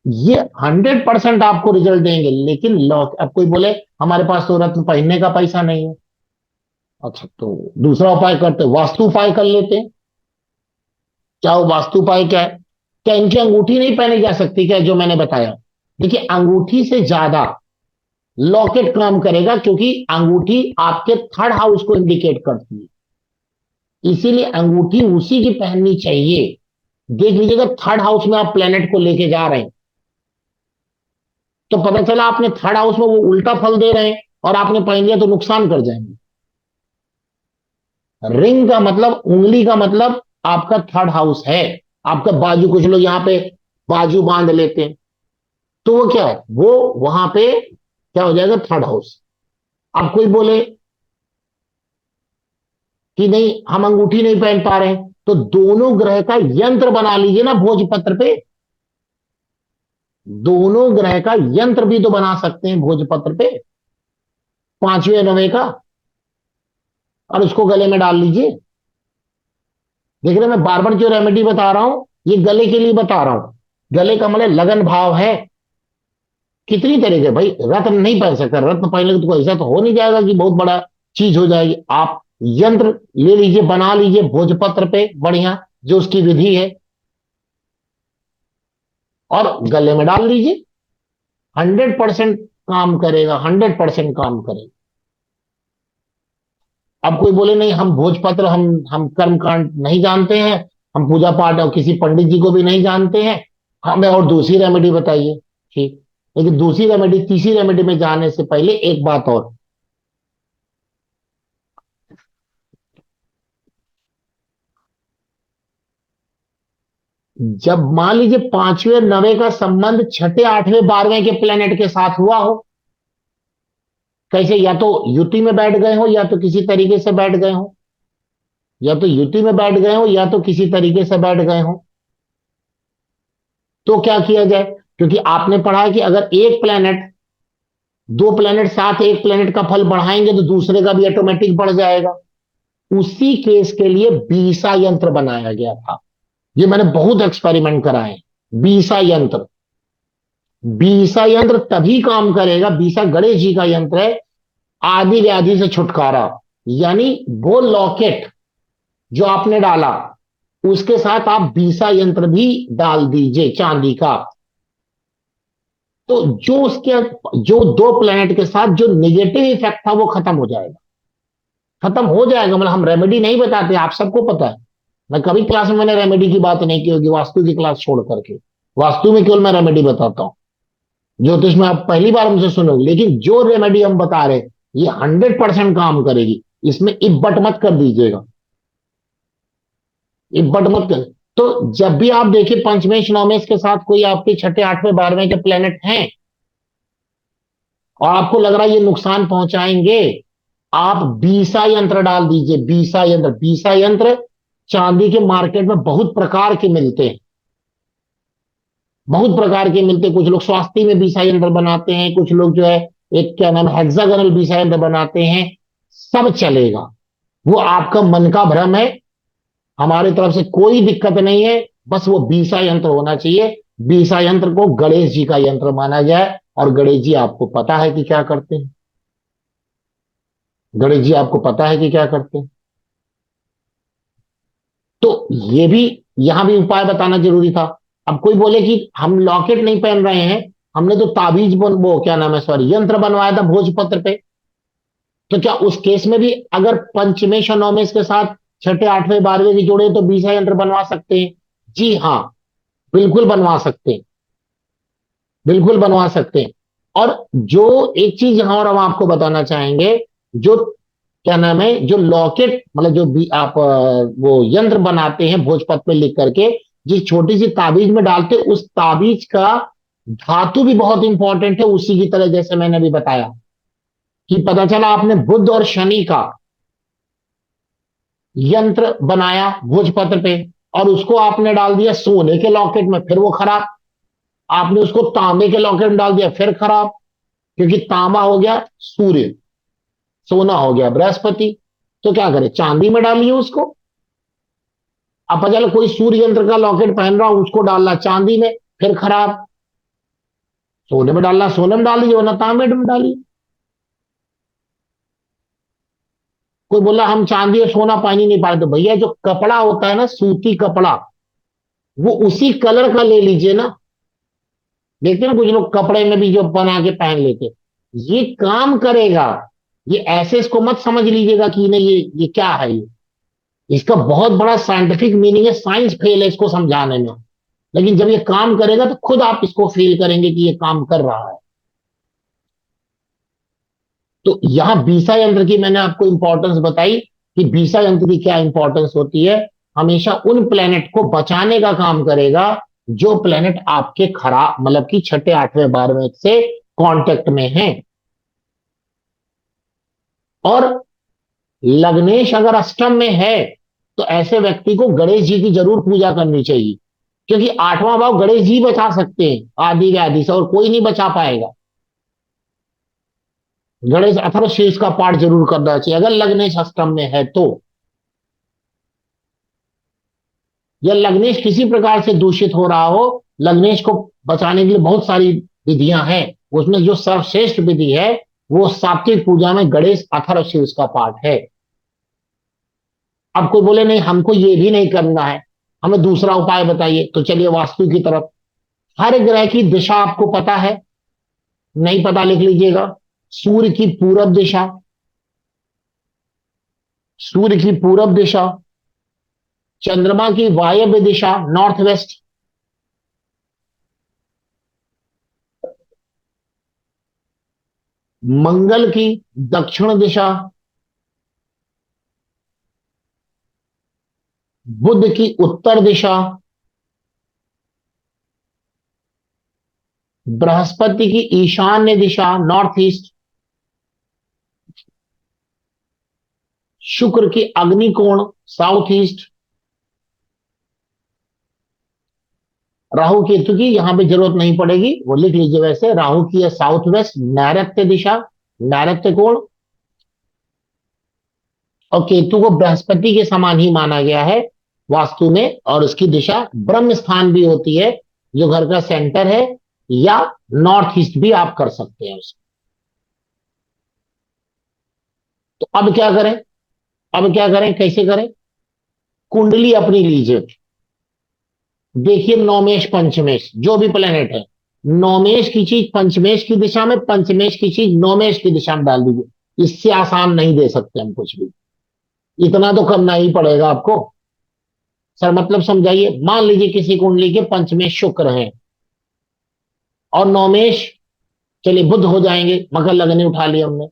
ये 100% आपको रिजल्ट देंगे। लेकिन लॉक, अब कोई बोले हमारे पास तो रत्न पहनने का पैसा नहीं है, अच्छा तो दूसरा उपाय करते, वास्तु उपाय कर लेते हैं। क्या वो वास्तु उपाय क्या है, क्या इनकी अंगूठी नहीं पहनी जा सकती क्या, जो मैंने बताया। देखिए अंगूठी से ज्यादा लॉकेट काम करेगा, क्योंकि अंगूठी आपके थर्ड हाउस को इंडिकेट करती है, इसीलिए अंगूठी उसी की पहननी चाहिए। देख लीजिएगा थर्ड हाउस में आप प्लेनेट को लेके जा रहे हैं, तो पता चला आपने थर्ड हाउस में वो उल्टा फल दे रहे हैं और आपने पहन लिया तो नुकसान कर जाएंगे। रिंग का मतलब, उंगली का मतलब आपका थर्ड हाउस है। आपका बाजू, कुछ लोग यहाँ पे बाजू बांध लेते हैं, तो वो क्या है, वो वहां पे क्या हो जाएगा, थर्ड हाउस। अब कोई बोले कि नहीं हम अंगूठी नहीं पहन पा रहे हैं, तो दोनों ग्रह का यंत्र बना लीजिए ना भोजपत्र पे। दोनों ग्रह का यंत्र भी तो बना सकते हैं भोजपत्र पे, पांचवें नवे का, और उसको गले में डाल लीजिए। देख रहे मैं बार बार जो रेमेडी बता रहा हूं, ये गले के लिए बता रहा हूं। गले का मतलब लगन भाव है। कितनी तरीके भाई, रत्न नहीं पहन सकता, रत्न पहनने तो ऐसा तो हो नहीं जाएगा कि बहुत बड़ा चीज हो जाएगी। आप यंत्र ले लीजिए, बना लीजिए भोजपत्र पे बढ़िया, जो उसकी विधि है, और गले में डाल लीजिए। 100% काम करेगा, 100% काम करेगा। अब कोई बोले नहीं हम भोजपत्र, हम कर्म कांड नहीं जानते हैं, हम पूजा पाठ और किसी पंडित जी को भी नहीं जानते हैं, हमें और दूसरी रेमेडी बताइए। ठीक, लेकिन दूसरी रेमेडी, तीसरी रेमेडी में जाने से पहले एक बात और, जब मान लीजिए पांचवें नवे का संबंध छठे 8वें 12वें के प्लेनेट के साथ हुआ हो, कैसे, या तो युति में बैठ गए हो या तो किसी तरीके से बैठ गए हो, या तो युति में बैठ गए हो या तो किसी तरीके से बैठ गए हो, तो क्या किया जाए। क्योंकि आपने पढ़ा है कि अगर एक प्लेनेट, दो प्लेनेट साथ एक प्लेनेट का फल बढ़ाएंगे तो दूसरे का भी ऑटोमेटिक बढ़ जाएगा। उसी केस के लिए बीसा यंत्र बनाया गया था। ये मैंने बहुत एक्सपेरिमेंट कराए। बीसा यंत्र, बीसा यंत्र तभी काम करेगा, बीसा गणेश जी का यंत्र है, आदि व्याधि से छुटकारा। यानी वो लॉकेट जो आपने डाला, उसके साथ आप बीसा यंत्र भी डाल दीजिए चांदी का, तो जो उसके, जो दो प्लेनेट के साथ जो नेगेटिव इफेक्ट था वो खत्म हो जाएगा। खत्म हो जाएगा मतलब, हम रेमेडी नहीं बताते, आप सबको पता है। मैं कभी क्लास में मैंने रेमेडी की बात नहीं की होगी, वास्तु की क्लास छोड़ करके, वास्तु में केवल मैं रेमेडी बताता हूँ, ज्योतिष में आप पहली बार मुझे सुनोगे, लेकिन जो रेमेडी हम बता रहे हैं ये 100% काम करेगी। इसमें इब्बट मत कर दीजिएगा, इब्बट मत कर। तो जब भी आप देखिए पंचमेश नवमेश के साथ कोई आपके छठे आठवें बारहवें के प्लेनेट हैं और आपको लग रहा है ये नुकसान पहुंचाएंगे, आप बीसा यंत्र डाल दीजिए। बीसा यंत्र, बीसा यंत्र चांदी के मार्केट में बहुत प्रकार के मिलते हैं, बहुत प्रकार के मिलते हैं। कुछ लोग स्वास्थ्य में बीसा यंत्र बनाते हैं, कुछ लोग जो है एक क्या नाम हेक्सागोनल बीसा यंत्र बनाते हैं। सब चलेगा, वो आपका मन का भ्रम है, हमारी तरफ से कोई दिक्कत नहीं है। बस वो बीसा यंत्र होना चाहिए। बीसा यंत्र को गणेश जी का यंत्र माना गया है, और गणेश जी आपको पता है कि क्या करते हैं। गणेश जी आपको पता है कि क्या करते हैं। तो ये भी, यहां भी उपाय बताना जरूरी था। अब कोई बोले कि हम लॉकेट नहीं पहन रहे हैं, हमने तो ताबीज वो क्या नाम है, सॉरी, यंत्र बनवाया था भोजपत्र पे, तो क्या उस केस में भी अगर पंचमेश और नौमेश के साथ छठे आठवें बारहवें की जोड़े तो बीसा यंत्र बनवा सकते हैं? जी हाँ, बिल्कुल बनवा सकते हैं, बिल्कुल बनवा सकते हैं। और जो एक चीज यहां और हम आपको बताना चाहेंगे, जो क्या नाम है, जो लॉकेट मतलब जो भी आप वो यंत्र बनाते हैं भोजपत्र पे लिख करके, जिस छोटी सी ताबीज में डालते हैं, उस ताबीज का धातु भी बहुत इंपॉर्टेंट है। उसी की तरह जैसे मैंने अभी बताया कि पता चला आपने बुध और शनि का यंत्र बनाया भोजपत्र पे, और उसको आपने डाल दिया सोने के लॉकेट में, फिर वो खराब। आपने उसको तांबे के लॉकेट में डाल दिया, फिर खराब, क्योंकि तांबा हो गया सूर्य, सोना हो गया बृहस्पति। तो क्या करें, चांदी में डालिए उसको। अब पता चला कोई सूर्य यंत्र का लॉकेट पहन रहा, उसको डालना चांदी में, फिर खराब। सोने में डालना सोने में डालिए, वरना तांबे में डालिए। कोई बोला हम चांदी और सोना पहन ही नहीं पाए, तो भैया जो कपड़ा होता है ना, सूती कपड़ा, वो उसी कलर का ले लीजिए ना। देखते हैं ना कुछ लोग कपड़े में भी जो बना के पहन लेते, ये काम करेगा। ये ऐसे इसको मत समझ लीजिएगा कि नहीं ये क्या है ये, इसका बहुत बड़ा साइंटिफिक मीनिंग है। साइंस फेल है इसको समझाने में, लेकिन जब ये काम करेगा तो खुद आप इसको फील करेंगे कि ये काम कर रहा है। तो यहां बीसा यंत्र की मैंने आपको इंपॉर्टेंस बताई कि बीसा यंत्र की क्या इंपॉर्टेंस होती है। हमेशा उन प्लेनेट को बचाने का काम करेगा जो प्लेनेट आपके खराब मतलब कि छठे आठवें बारहवें से कांटेक्ट में है। और लग्नेश अगर अष्टम में है तो ऐसे व्यक्ति को गणेश जी की जरूर पूजा करनी चाहिए, क्योंकि आठवां भाव गणेश जी बचा सकते हैं आदि व्याधि से, और कोई नहीं बचा पाएगा। गणेश अथर्वशीर्ष का पाठ जरूर करना चाहिए अगर लग्नेश अष्टम में है तो। या लग्नेश किसी प्रकार से दूषित हो रहा हो, लग्नेश को बचाने के लिए बहुत सारी विधियां हैं। उसमें जो सर्वश्रेष्ठ विधि है वो सात्विक पूजा में गणेश अथर्वशीर्ष का पाठ है। अब कोई बोले नहीं हमको ये भी नहीं करना है, हमें दूसरा उपाय बताइए, तो चलिए वास्तु की तरफ। हर ग्रह की दिशा आपको पता है? नहीं पता लिख लीजिएगा। सूर्य की पूरब दिशा, सूर्य की पूरब दिशा, चंद्रमा की वायव्य दिशा नॉर्थ वेस्ट, मंगल की दक्षिण दिशा, बुध की उत्तर दिशा, बृहस्पति की ईशान्य दिशा नॉर्थ ईस्ट, शुक्र की अग्निकोण साउथ ईस्ट, राहु केतु की यहां पे जरूरत नहीं पड़ेगी, वो लिख लीजिए वैसे। राहु की है साउथ वेस्ट, नैऋत्य दिशा, नैऋत्य कोण। और केतु को बृहस्पति के समान ही माना गया है वास्तु में, और उसकी दिशा ब्रह्म स्थान भी होती है जो घर का सेंटर है, या नॉर्थ ईस्ट भी आप कर सकते हैं उसको। तो अब क्या करें, अब क्या करें, कैसे करें? कुंडली अपनी लीजिए, देखिए नौमेश पंचमेश जो भी प्लेनेट है, नौमेश की चीज पंचमेश की दिशा में, पंचमेश की चीज नौमेश की दिशा में डाल दीजिए। इससे आसान नहीं दे सकते हम कुछ भी, इतना तो करना ही पड़ेगा आपको। सर मतलब समझाइए, मान लीजिए किसी कुंडली के पंचमेश शुक्र है, और नौमेश, चलिए बुध हो जाएंगे, मकर लगने उठा लिया हमने।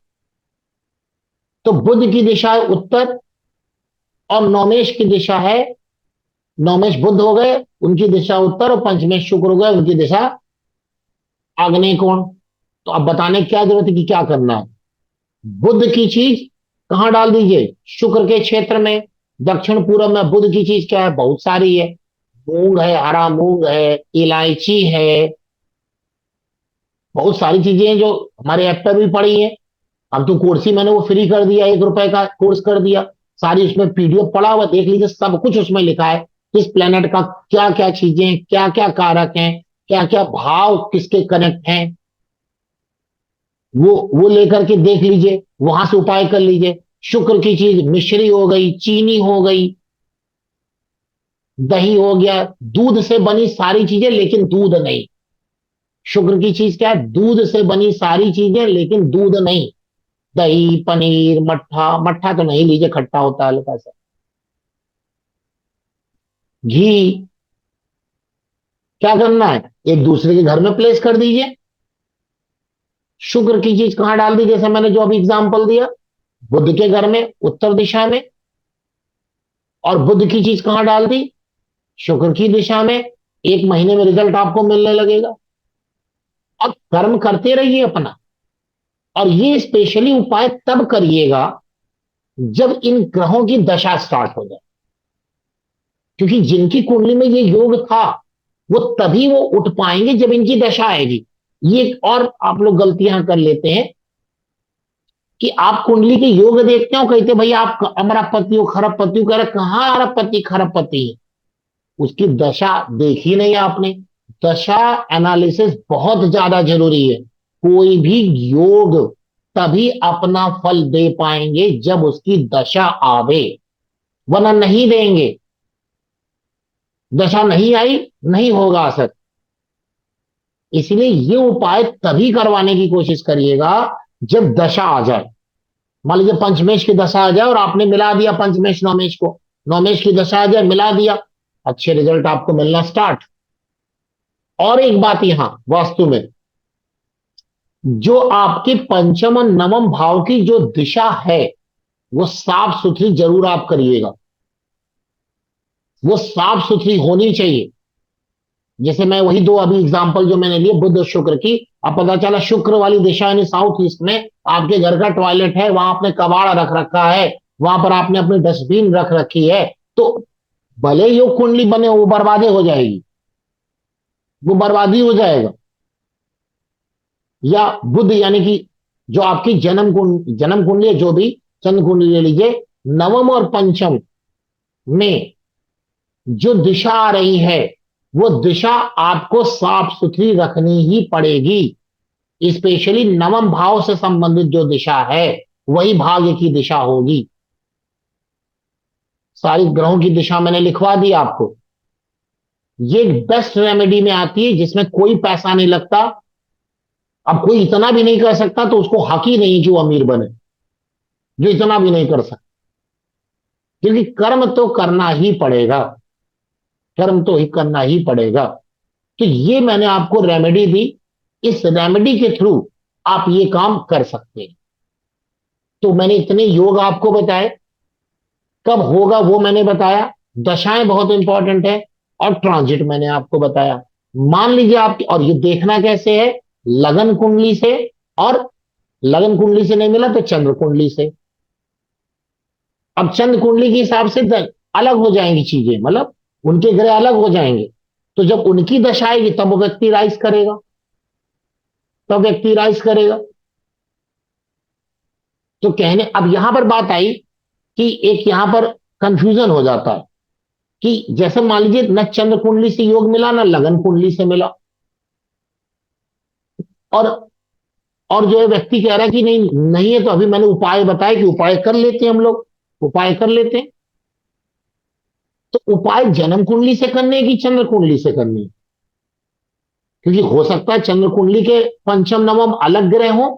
तो बुध की दिशा है उत्तर और नौमेश की दिशा है, नौमेश बुध हो गए उनकी दिशा उत्तर, और पंचमेश शुक्र हो गए उनकी दिशा आग्नेय कोण। तो अब बताने की क्या जरूरत है कि क्या करना है। बुध की चीज कहां डाल दीजिए, शुक्र के क्षेत्र में। दक्षिण पूर्व में बुध की चीज क्या है, बहुत सारी है। मूंग है, हरा मूंग है, इलायची है, बहुत सारी चीजें हैं जो हमारे ऐप पर भी पड़ी है। अब तो कोर्स ही मैंने वो फ्री कर दिया, 1 रुपए का कोर्स कर दिया। सारी उसमें पीडीएफ पड़ा हुआ, देख लीजिए, सब कुछ उसमें लिखा है। किस प्लेनेट का क्या क्या चीजें, क्या क्या कारक हैं, क्या क्या भाव किसके कनेक्ट हैं, वो लेकर के देख लीजिए, वहां से उपाय कर लीजिए। शुक्र की चीज मिश्री हो गई, चीनी हो गई, दही हो गया, दूध से बनी सारी चीजें लेकिन दूध नहीं। शुक्र की चीज क्या है, दूध से बनी सारी चीजें लेकिन दूध नहीं। दही, पनीर, मट्ठा, मट्ठा तो नहीं लीजिए, खट्टा होता है हल्का सा। घी। क्या करना है, एक दूसरे के घर में प्लेस कर दीजिए। शुक्र की चीज कहां डाल दी, जैसे मैंने जो अभी एग्जांपल दिया, बुध के घर में उत्तर दिशा में। और बुध की चीज कहां डाल दी, शुक्र की दिशा में। 1 महीने में रिजल्ट आपको मिलने लगेगा। अब कर्म करते रहिए अपना। और ये स्पेशली उपाय तब करिएगा जब इन ग्रहों की दशा स्टार्ट हो जाए, क्योंकि जिनकी कुंडली में ये योग था वो तभी वो उठ पाएंगे जब इनकी दशा आएगी। ये एक और आप लोग गलतियां कर लेते हैं कि आप कुंडली के योग देखते हो, कहते भाई आप अमरापति हो, खरबपति हो, कह रहे कहाँ अरबपति खरबपति है, उसकी दशा देखी नहीं आपने। दशा एनालिसिस बहुत ज्यादा जरूरी है। कोई भी योग तभी अपना फल दे पाएंगे जब उसकी दशा आवे, वरना नहीं देंगे। दशा नहीं आई, नहीं होगा असर। इसलिए ये उपाय तभी करवाने की कोशिश करिएगा जब दशा आ जाए। मान लीजिए पंचमेश की दशा आ जाए और आपने मिला दिया पंचमेश नौमेश को, नौमेश की दशा आ जाए मिला दिया, अच्छे रिजल्ट आपको मिलना स्टार्ट। और एक बात यहां वास्तु में, जो आपके पंचम और नवम भाव की जो दिशा है वो साफ सुथरी जरूर आप करिएगा, वो साफ सुथरी होनी चाहिए। जैसे मैं वही दो अभी एग्जांपल जो मैंने लिए बुध और शुक्र की, अब पता चला शुक्र वाली दिशा यानी साउथ ईस्ट में आपके घर का टॉयलेट है, वहां आपने कबाड़ रख रखा है, वहां पर आपने अपनी डस्टबिन रख रखी है, तो भले ही वो कुंडली बने वो बर्बादी हो जाएगी, वो बर्बादी हो जाएगा। या बुध यानी कि जो आपकी जन्म कुंडली है, जो भी चंद्र कुंडली ले लीजिए, नवम और पंचम में जो दिशा आ रही है वो दिशा आपको साफ सुथरी रखनी ही पड़ेगी। स्पेशली नवम भाव से संबंधित जो दिशा है वही भाग्य की दिशा होगी। सारी ग्रहों की दिशा मैंने लिखवा दी आपको। ये बेस्ट रेमेडी में आती है जिसमें कोई पैसा नहीं लगता। अब कोई इतना भी नहीं कर सकता तो उसको हक ही नहीं कि वो अमीर बने, जो इतना भी नहीं कर सकता, क्योंकि कर्म तो करना ही पड़ेगा, कर्म तो ही करना ही पड़ेगा। तो ये मैंने आपको रेमेडी दी, इस रेमेडी के थ्रू आप ये काम कर सकते हैं। तो मैंने इतने योग आपको बताए, कब होगा वो मैंने बताया, दशाएं बहुत इंपॉर्टेंट है, और ट्रांजिट मैंने आपको बताया। मान लीजिए आप, और ये देखना कैसे है, लगन कुंडली से, और लगन कुंडली से नहीं मिला तो चंद्र कुंडली से। अब चंद्र कुंडली के हिसाब से अलग हो जाएंगी चीजें, मतलब उनके ग्रह अलग हो जाएंगे। तो जब उनकी दशा आएगी तब वो व्यक्ति राइज करेगा, तब व्यक्ति राइज करेगा। तो कहने, अब यहां पर बात आई कि एक यहां पर कंफ्यूजन हो जाता है कि जैसे मान लीजिए न चंद्र कुंडली से योग मिला ना लगन कुंडली से मिला, और जो है व्यक्ति कह रहा है कि नहीं नहीं है, तो अभी मैंने उपाय बताया कि उपाय कर लेते हैं हम लोग, उपाय कर लेते हैं। तो उपाय जन्म कुंडली से करने हैं कि चंद्र कुंडली से करने हैं? क्योंकि हो सकता है चंद्र कुंडली के पंचम नवम अलग ग्रह हो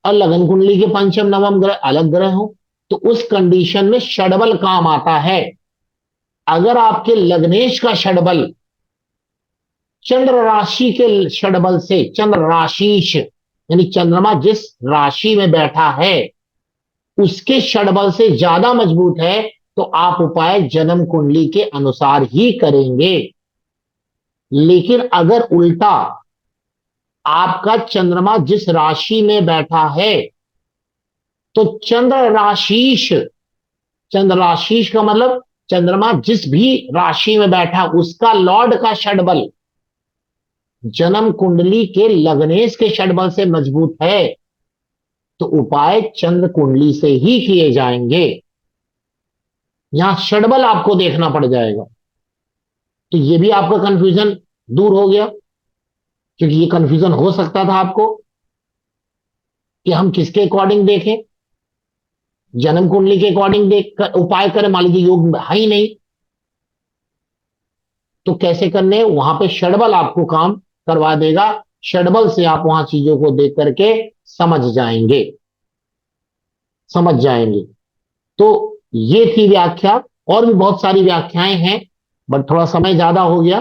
और लगन कुंडली के पंचम नवम ग्रह अलग ग्रह हो। तो उस कंडीशन में षडबल काम आता है। अगर आपके लग्नेश का षडबल चंद्र राशि के षडबल से, चंद्र राशिश यानी चंद्रमा जिस राशि में बैठा है उसके षडबल से ज्यादा मजबूत है, तो आप उपाय जन्म कुंडली के अनुसार ही करेंगे। लेकिन अगर उल्टा आपका चंद्रमा जिस राशि में बैठा है, तो चंद्र राशिश, चंद्र राशिश का मतलब चंद्रमा जिस भी राशि में बैठा उसका लॉर्ड का षडबल जन्म कुंडली के लग्नेश के षडबल से मजबूत है, तो उपाय चंद्र कुंडली से ही किए जाएंगे। यहां षडबल आपको देखना पड़ जाएगा। तो ये भी आपका कंफ्यूजन दूर हो गया, क्योंकि ये कंफ्यूजन हो सकता था आपको कि हम किसके अकॉर्डिंग देखें, जन्म कुंडली के अकॉर्डिंग देख कर उपाय करें। मान लीजिए योग है ही नहीं, तो कैसे करने, वहां पे षडबल आपको काम करवा देगा। षडबल से आप वहां चीजों को देख करके समझ जाएंगे, समझ जाएंगे। तो ये थी व्याख्या, और भी बहुत सारी व्याख्याएं हैं, बट थोड़ा समय ज्यादा हो गया,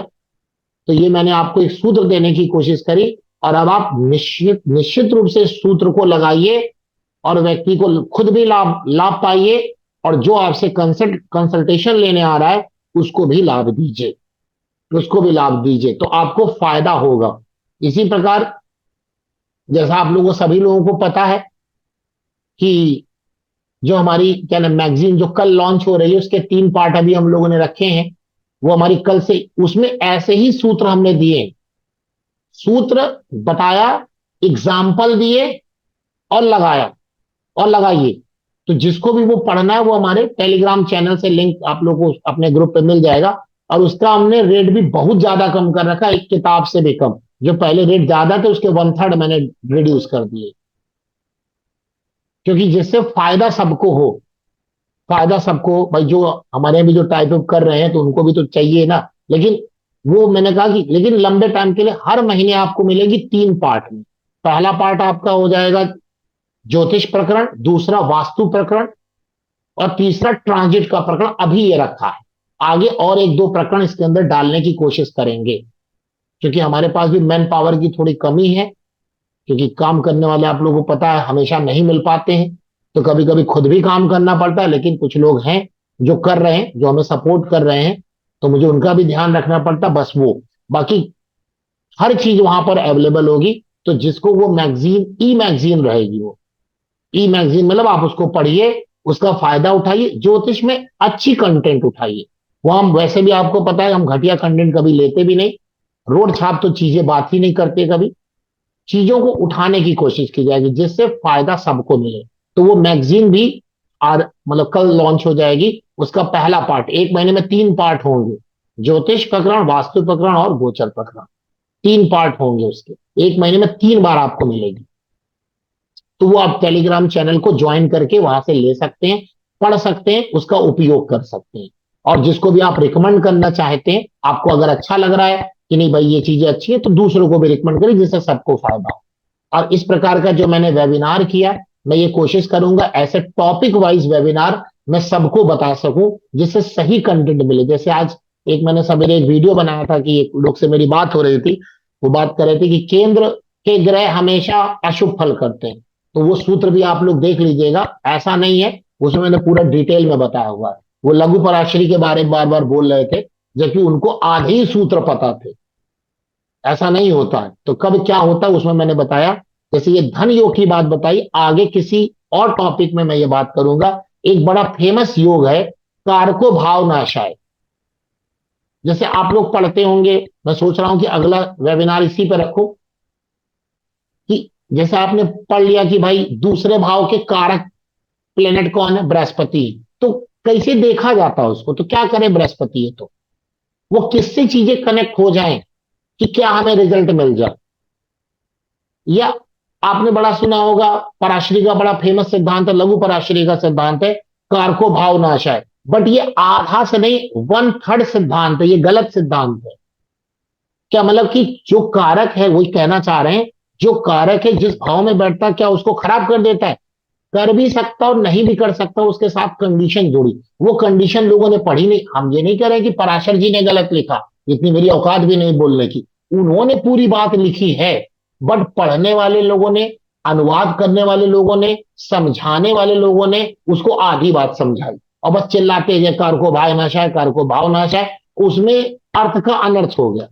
तो ये मैंने आपको एक सूत्र देने की कोशिश करी। और अब आप निश्चित निश्चित रूप से सूत्र को लगाइए और व्यक्ति को खुद भी लाभ लाभ पाइए, और जो आपसे कंसल्टेशन लेने आ रहा है उसको भी लाभ दीजिए, उसको भी लाभ दीजिए, तो आपको फायदा होगा। इसी प्रकार जैसा आप लोगों सभी लोगों को पता है कि जो हमारी क्या नाम मैगजीन जो कल लॉन्च हो रही है उसके 3 पार्ट अभी हम लोगों ने रखे हैं, वो हमारी कल से, उसमें ऐसे ही सूत्र हमने दिए, सूत्र बताया, एग्जाम्पल दिए और लगाया और लगाइए। तो जिसको भी वो पढ़ना है वो हमारे टेलीग्राम चैनल से लिंक आप लोग को अपने ग्रुप पे मिल जाएगा। और उसका हमने रेट भी बहुत ज्यादा कम कर रखा है, एक किताब से भी कम। जो पहले रेट ज्यादा थे उसके 1/3 मैंने रिड्यूस कर दिए, क्योंकि जिससे फायदा सबको हो, फायदा सबको। भाई जो हमारे भी जो टाइप अप कर रहे हैं तो उनको भी तो चाहिए ना। लेकिन वो मैंने कहा कि लेकिन लंबे टाइम के लिए हर महीने आपको मिलेगी 3 पार्ट में। पहला पार्ट आपका हो जाएगा ज्योतिष प्रकरण, दूसरा वास्तु प्रकरण, और तीसरा ट्रांजिट का प्रकरण अभी ये रखा है। आगे और 1-2 प्रकरण इसके अंदर डालने की कोशिश करेंगे, क्योंकि हमारे पास भी मैन पावर की थोड़ी कमी है, क्योंकि काम करने वाले आप लोगों को पता है हमेशा नहीं मिल पाते हैं। तो कभी कभी खुद भी काम करना पड़ता है, लेकिन कुछ लोग हैं जो कर रहे हैं, जो हमें सपोर्ट कर रहे हैं, तो मुझे उनका भी ध्यान रखना पड़ता। बस वो बाकी हर चीज वहां पर अवेलेबल होगी। तो जिसको वो मैगजीन, ई मैगजीन रहेगी, वो ई मैगजीन मतलब आप उसको पढ़िए, उसका फायदा उठाइए, ज्योतिष में अच्छी कंटेंट उठाइए। वो हम वैसे भी आपको पता है हम घटिया कंटेंट कभी लेते भी नहीं, रोड छाप तो चीजें बात ही नहीं करते कभी। चीजों को उठाने की कोशिश की जाएगी जिससे फायदा सबको मिले। तो वो मैगजीन भी और मतलब कल लॉन्च हो जाएगी। उसका पहला पार्ट, 1 महीने में 3 पार्ट होंगे, ज्योतिष प्रकरण, वास्तु प्रकरण और गोचर प्रकरण, 3 पार्ट होंगे उसके। 1 महीने में 3 बार आपको मिलेगी। तो वो आप टेलीग्राम चैनल को ज्वाइन करके वहां से ले सकते हैं, पढ़ सकते हैं, उसका उपयोग कर सकते हैं। और जिसको भी आप रिकमेंड करना चाहते हैं, आपको अगर अच्छा लग रहा है कि नहीं भाई ये चीजें अच्छी है, तो दूसरों को भी रिकमेंड करें जिससे सबको फायदा हो। और इस प्रकार का जो मैंने वेबिनार किया, मैं ये कोशिश करूंगा ऐसे टॉपिक वाइज वेबिनार मैं सबको बता सकूं, जिससे सही कंटेंट मिले। जैसे आज एक मैंने सवेरे एक वीडियो बनाया था कि एक लोग से मेरी बात हो रही थी, वो बात कर रहे थे कि केंद्र के ग्रह हमेशा अशुभ फल करते हैं। तो वो सूत्र भी आप लोग देख लीजिएगा, ऐसा नहीं है, उसमें मैंने पूरा डिटेल में बताया हुआ है। वो लघु पराशरी के बारे में बार बार बोल रहे थे, जबकि उनको आधे ही सूत्र पता थे। ऐसा नहीं होता है। तो कब क्या होता है उसमें मैंने बताया। जैसे ये धन योग की बात बताई, आगे किसी और टॉपिक में मैं ये बात करूंगा। एक बड़ा फेमस योग है कारको भाव नाशाय। जैसे आप लोग पढ़ते होंगे, मैं सोच रहा हूं कि अगला वेबिनार इसी पर रखूं, कि जैसे आपने पढ़ लिया कि भाई दूसरे भाव के कारक प्लेनेट कौन है, बृहस्पति। तो कैसे देखा जाता है उसको, तो क्या करें बृहस्पति है तो वो किससे चीजें कनेक्ट हो जाएं कि क्या हमें रिजल्ट मिल जाए। या आपने बड़ा सुना होगा, पराशरी का बड़ा फेमस सिद्धांत है, लघु पराशरी का सिद्धांत है कारको भाव नाशाय। बट ये आधा से नहीं 1/3 सिद्धांत है, ये गलत सिद्धांत है। क्या मतलब कि जो कारक है, वही कहना चाह रहे हैं, जो कारक है जिस भाव में बैठता है क्या उसको खराब कर देता है, कर भी सकता और नहीं भी कर सकता। उसके साथ कंडीशन जोड़ी, वो कंडीशन लोगों ने पढ़ी नहीं। हम ये नहीं कह रहे कि पराशर जी ने गलत लिखा, इतनी मेरी औकात भी नहीं बोलने की। उन्होंने पूरी बात लिखी है, बट पढ़ने वाले लोगों ने, अनुवाद करने वाले लोगों ने, समझाने वाले लोगों ने उसको आधी बात समझाई और बस चिल्लाते गए, कर को भाव नाश है, कर को भाव नाश है। उसमें अर्थ का अनर्थ हो गया,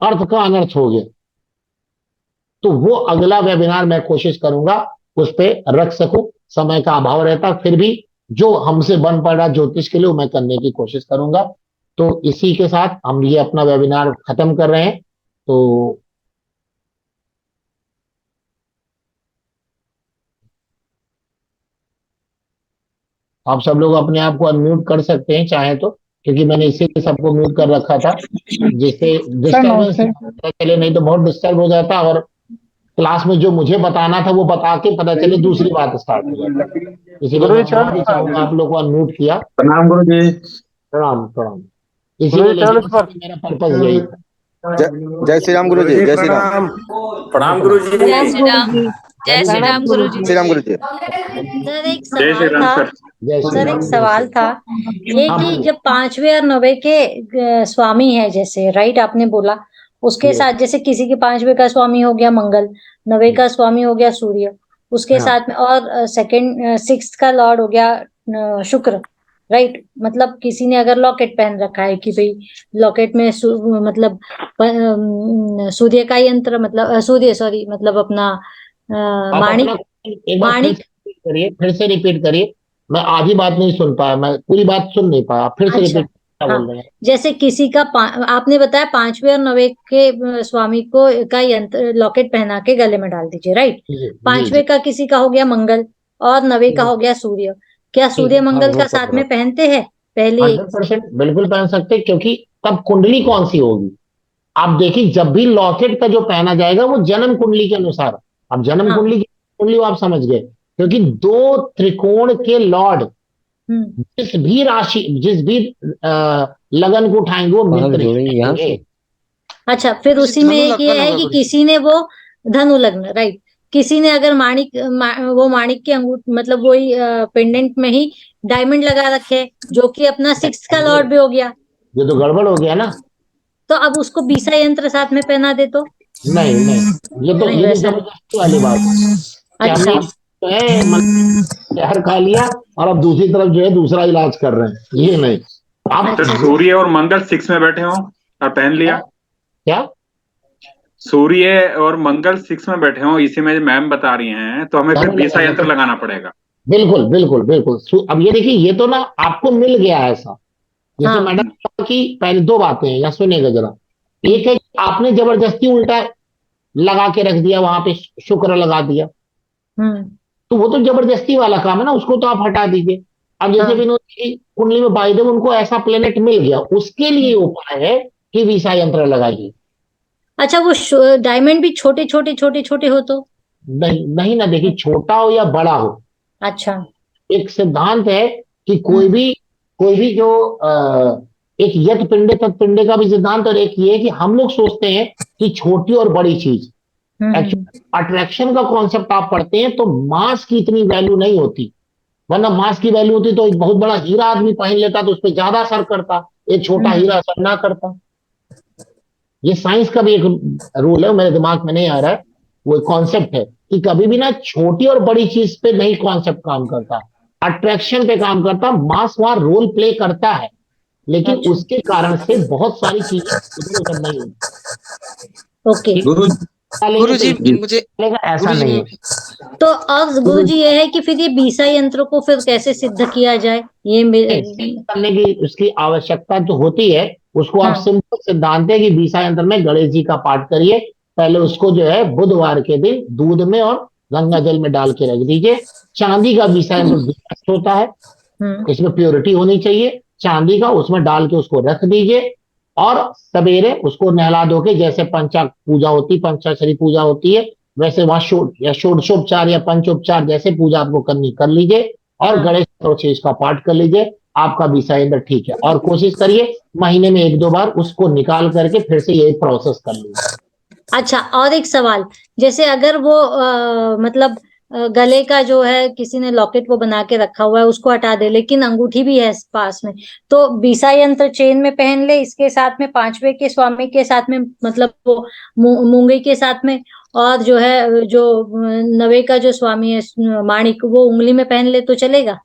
अर्थ का अनर्थ हो गया। तो वो अगला वेबिनार मैं कोशिश करूंगा उस पर रख सकूं, समय का अभाव रहता, फिर भी जो हमसे बन पड़ रहा ज्योतिष के लिए मैं करने की कोशिश करूंगा। तो इसी के साथ हम ये अपना वेबिनार खत्म कर रहे हैं। तो आप सब लोग अपने आप को अनम्यूट कर सकते हैं चाहे तो, क्योंकि मैंने इसीलिए सबको म्यूट कर रखा था, जिससे सर डिस्टर्बेंस नमस्ते। पता चले, नहीं तो बहुत डिस्टर्ब हो जाता और क्लास में जो मुझे बताना था वो बता के पता चले दूसरी बात स्टार्ट हो जाती। इसीलिए गुरु मैं जी चल माफी चाहूंगा, आप लोग को अनम्यूट किया। प्रणाम गुरु जी। प्रणाम प्रणाम। गुरु इसीलिए, जी चल लेकिन इस पर। इसमें मेरा पर्पज यही था। जय श्री राम गुरु जी, जय श्री राम। प्रणाम। हाँ, प्रणाम गुरु प्रणाम। जी। जय श्री राम। जय श्री वेरी राम गुरु जी। श्री राम गुरु जी। सर एक जय श्री सवाल राम था। सर। जय श्री सर राम। एक सवाल था, ये हाँ कि बोलिए। जब 5वें और 9वें के स्वामी है, जैसे राइट आपने बोला, उसके ये, साथ जैसे किसी के 5वें का स्वामी हो गया मंगल, 9वें का स्वामी हो गया सूर्य, उसके हाँ साथ में और सेकंड 6th का लॉर्ड हो गया शुक्र, राइट। मतलब किसी ने अगर लॉकेट पहन रखा है कि भाई लॉकेट में मतलब सूर्य का यंत्र, मतलब सूर्य सॉरी मतलब अपना आप अपना माणिक, एक बार फिर माणिक। से रिपीट करिए, फिर से रिपीट करिए। मैं आधी बात नहीं सुन पाया, मैं पूरी बात सुन नहीं पाया, फिर से अच्छा, रिपीट क्या हाँ, बोल रहे हैं। जैसे किसी का आपने बताया 5वें और 9वें के स्वामी को का यंत्र लॉकेट पहना के गले में डाल दीजिए, राइट। जी जी 5वें जी। का किसी का हो गया मंगल और 9वें का ठीक हो गया सूर्य, क्या ठीक सूर्य है, हाँ मंगल वो का तो साथ बराबर। में पहनते हैं पहले? 100% बिल्कुल पहन सकते हैं, क्योंकि तब कुंडली कौन सी होगी। आप देखिए, जब भी लॉकेट का जो पहना जाएगा वो जन्म कुंडली के अनुसार। अब जन्म हाँ। कुंडली की कुंडली आप समझ गए, क्योंकि दो त्रिकोण के लॉर्ड हम्म। जिस भी लगन को उठाएंगे वो मित्र ही रहेंगे। अच्छा, फिर उसी में धनु एक ये लग्न है होगा कि गुरु जी। किसी ने वो धनु लग्न, राइट, किसी ने अगर वो माणिक के मतलब वही पेंडेंट में ही डायमंड लगा रखे, जो कि अपना 6th का लॉर्ड भी हो गया, ये तो गड़बड़ हो गया ना। तो अब उसको बीसा यंत्र साथ में पहना दे तो? नहीं नहीं, नहीं, ये तो वैसा नहीं। जबरदस्ती वाली बात है कि अच्छा। आप जो है जहर खा लिया और अब दूसरी तरफ जो है दूसरा इलाज कर रहे हैं, ये नहीं। आप तो अच्छा। सूर्य और मंगल 6 में बैठे हो और पहन लिया। क्या? सूर्य और मंगल 6 में बैठे हो, इसी में मैम बता रही हैं, तो हमें फिर धनु बीसा लगाना यंत्र तो लगाना पड़ेगा। बिल्कुल बिल्कुल बिल्कुल। अब ये देखिए, ये तो ना आपको मिल गया है ऐसा। जैसे हाँ। मैडम ने कहा कि पहले दो बातें हैं, या सुनेगा जरा। एक है कि आपने जबरदस्ती उल्टा लगा के रख दिया, वहां पे शुक्र लगा दिया, हम्म। तो वो तो जबरदस्ती वाला काम है ना, उसको तो आप हटा दीजिए। अब जैसे हाँ। विनोद की कुंडली में बाइदेव उनको ऐसा प्लेनेट मिल गया, उसके लिए उपाय है कि वीसा यंत्र लगाइए। अच्छा, वो डायमंड भी छोटे छोटे छोटे छोटे हो तो? नहीं नहीं ना, देखिए छोटा हो या बड़ा हो, अच्छा। एक सिद्धांत है कि हम्म। कोई भी जो एक यत पिंडे तत् पिंडे का भी सिद्धांत, और एक ये है कि हम लोग सोचते हैं कि छोटी और बड़ी चीज, हम्म। एक्चुअली अट्रैक्शन का कॉन्सेप्ट आप पढ़ते हैं तो मास की इतनी वैल्यू नहीं होती। वरना मास की वैल्यू होती तो एक बहुत बड़ा हीरा आदमी पहन लेता तो उस पर ज्यादा असर करता, एक छोटा हम्म। हीरा असर ना करता। ये साइंस का भी एक रूल है, मेरे दिमाग में नहीं आ रहा है, वो कॉन्सेप्ट है कि कभी भी ना छोटी और बड़ी चीज पे नहीं कॉन्सेप्ट काम करता, अट्रैक्शन पे काम करता। मास वहां रोल प्ले करता है, लेकिन अच्छा। उसके कारण से बहुत सारी चीजें इधर उधर नहीं होती। ओके। ठीक गुरु है, गुरु तो जी इसमें मुझे चलेगा, ऐसा गुरु जी नहीं है। तो अब गुरु जी ये है कि फिर ये बीसा यंत्र को फिर कैसे सिद्ध किया जाए, ये नहीं, सिद्ध करने की उसकी आवश्यकता जो होती है, उसको आप हाँ। सिंपल सिद्धांत है कि बीसा यंत्र में गणेश जी का पाठ करिए। पहले उसको जो है बुधवार के दिन दूध में और गंगा जल में डाल के रख दीजिए। चांदी का बीसा यंत्र बेस्ट होता है, हम्म। इसमें प्योरिटी होनी चाहिए चांदी का, उसमें डाल के उसको रख दीजिए। और सवेरे उसको नहला धो के, जैसे पंचा पूजा होती, पंचाक्षरी पूजा होती है, वैसे वहां या षोडशोपचार या पंचोपचार जैसे पूजा आपको करनी कर लीजिए, और हाँ। गणेश चतुर्थी का पाठ कर लीजिए। आपका बीसा यंत्र ठीक है, और कोशिश करिए महीने में एक दो बार उसको निकाल करके फिर से यही प्रोसेस कर लीजिए। अच्छा, और एक सवाल, जैसे अगर वो मतलब गले का जो है किसी ने लॉकेट वो बना के रखा हुआ है उसको हटा दे, लेकिन अंगूठी भी है पास में, तो बीसा यंत्र चेन में पहन ले, इसके साथ में पांचवे के स्वामी के साथ में, मतलब वो मूंगे के साथ में, और जो है जो नवे का जो स्वामी है माणिक, वो उंगली में पहन ले तो चलेगा?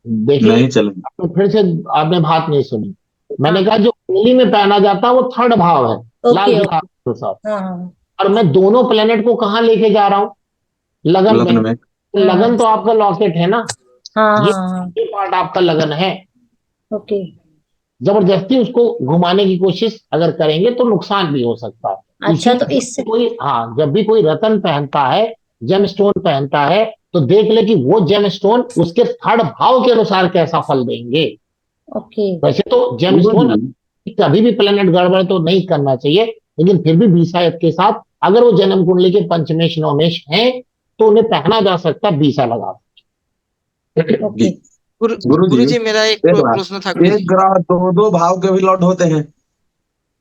देखिए, नहीं चलेगा। तो फिर से आपने बात नहीं सुनी। मैंने हाँ। कहा जो उंगली में पहना जाता है वो थर्ड भाव है, लाल ओके के ओके। साथ। हाँ हाँ और मैं दोनों प्लेनेट को कहाँ लेके जा रहा हूँ? लगन में। लग्न में। लगन तो आपका लॉकेट है ना, हाँ ये हाँ हाँ। पार्ट आपका लगन है। ओके। जबरदस्ती उसको घुमाने की कोशिश अगर करेंगे तो नुकसान भी हो सकता है। अच्छा, तो इसीलिए इससे कोई, हाँ, जब भी कोई रतन पहनता है, जेम स्टोन पहनता है, तो देख ले कि वो जेम स्टोन उसके थर्ड भाव के अनुसार कैसा फल देंगे। ओके। वैसे तो जेम गुरु स्टोन जी, कभी भी प्लेनेट गड़बड़ तो नहीं करना चाहिए, लेकिन फिर भी बीसायत के साथ अगर वो जन्म कुंडली के पंचमेश नवमेश हैं तो उन्हें पहना जा सकता है, बीसा लगा। ओके। गुरु जी, गुरु जी मेरा एक एक बात, प्रश्न था गुरु एक जी। ग्रह दो दो भाव के भी लॉर्ड होते हैं,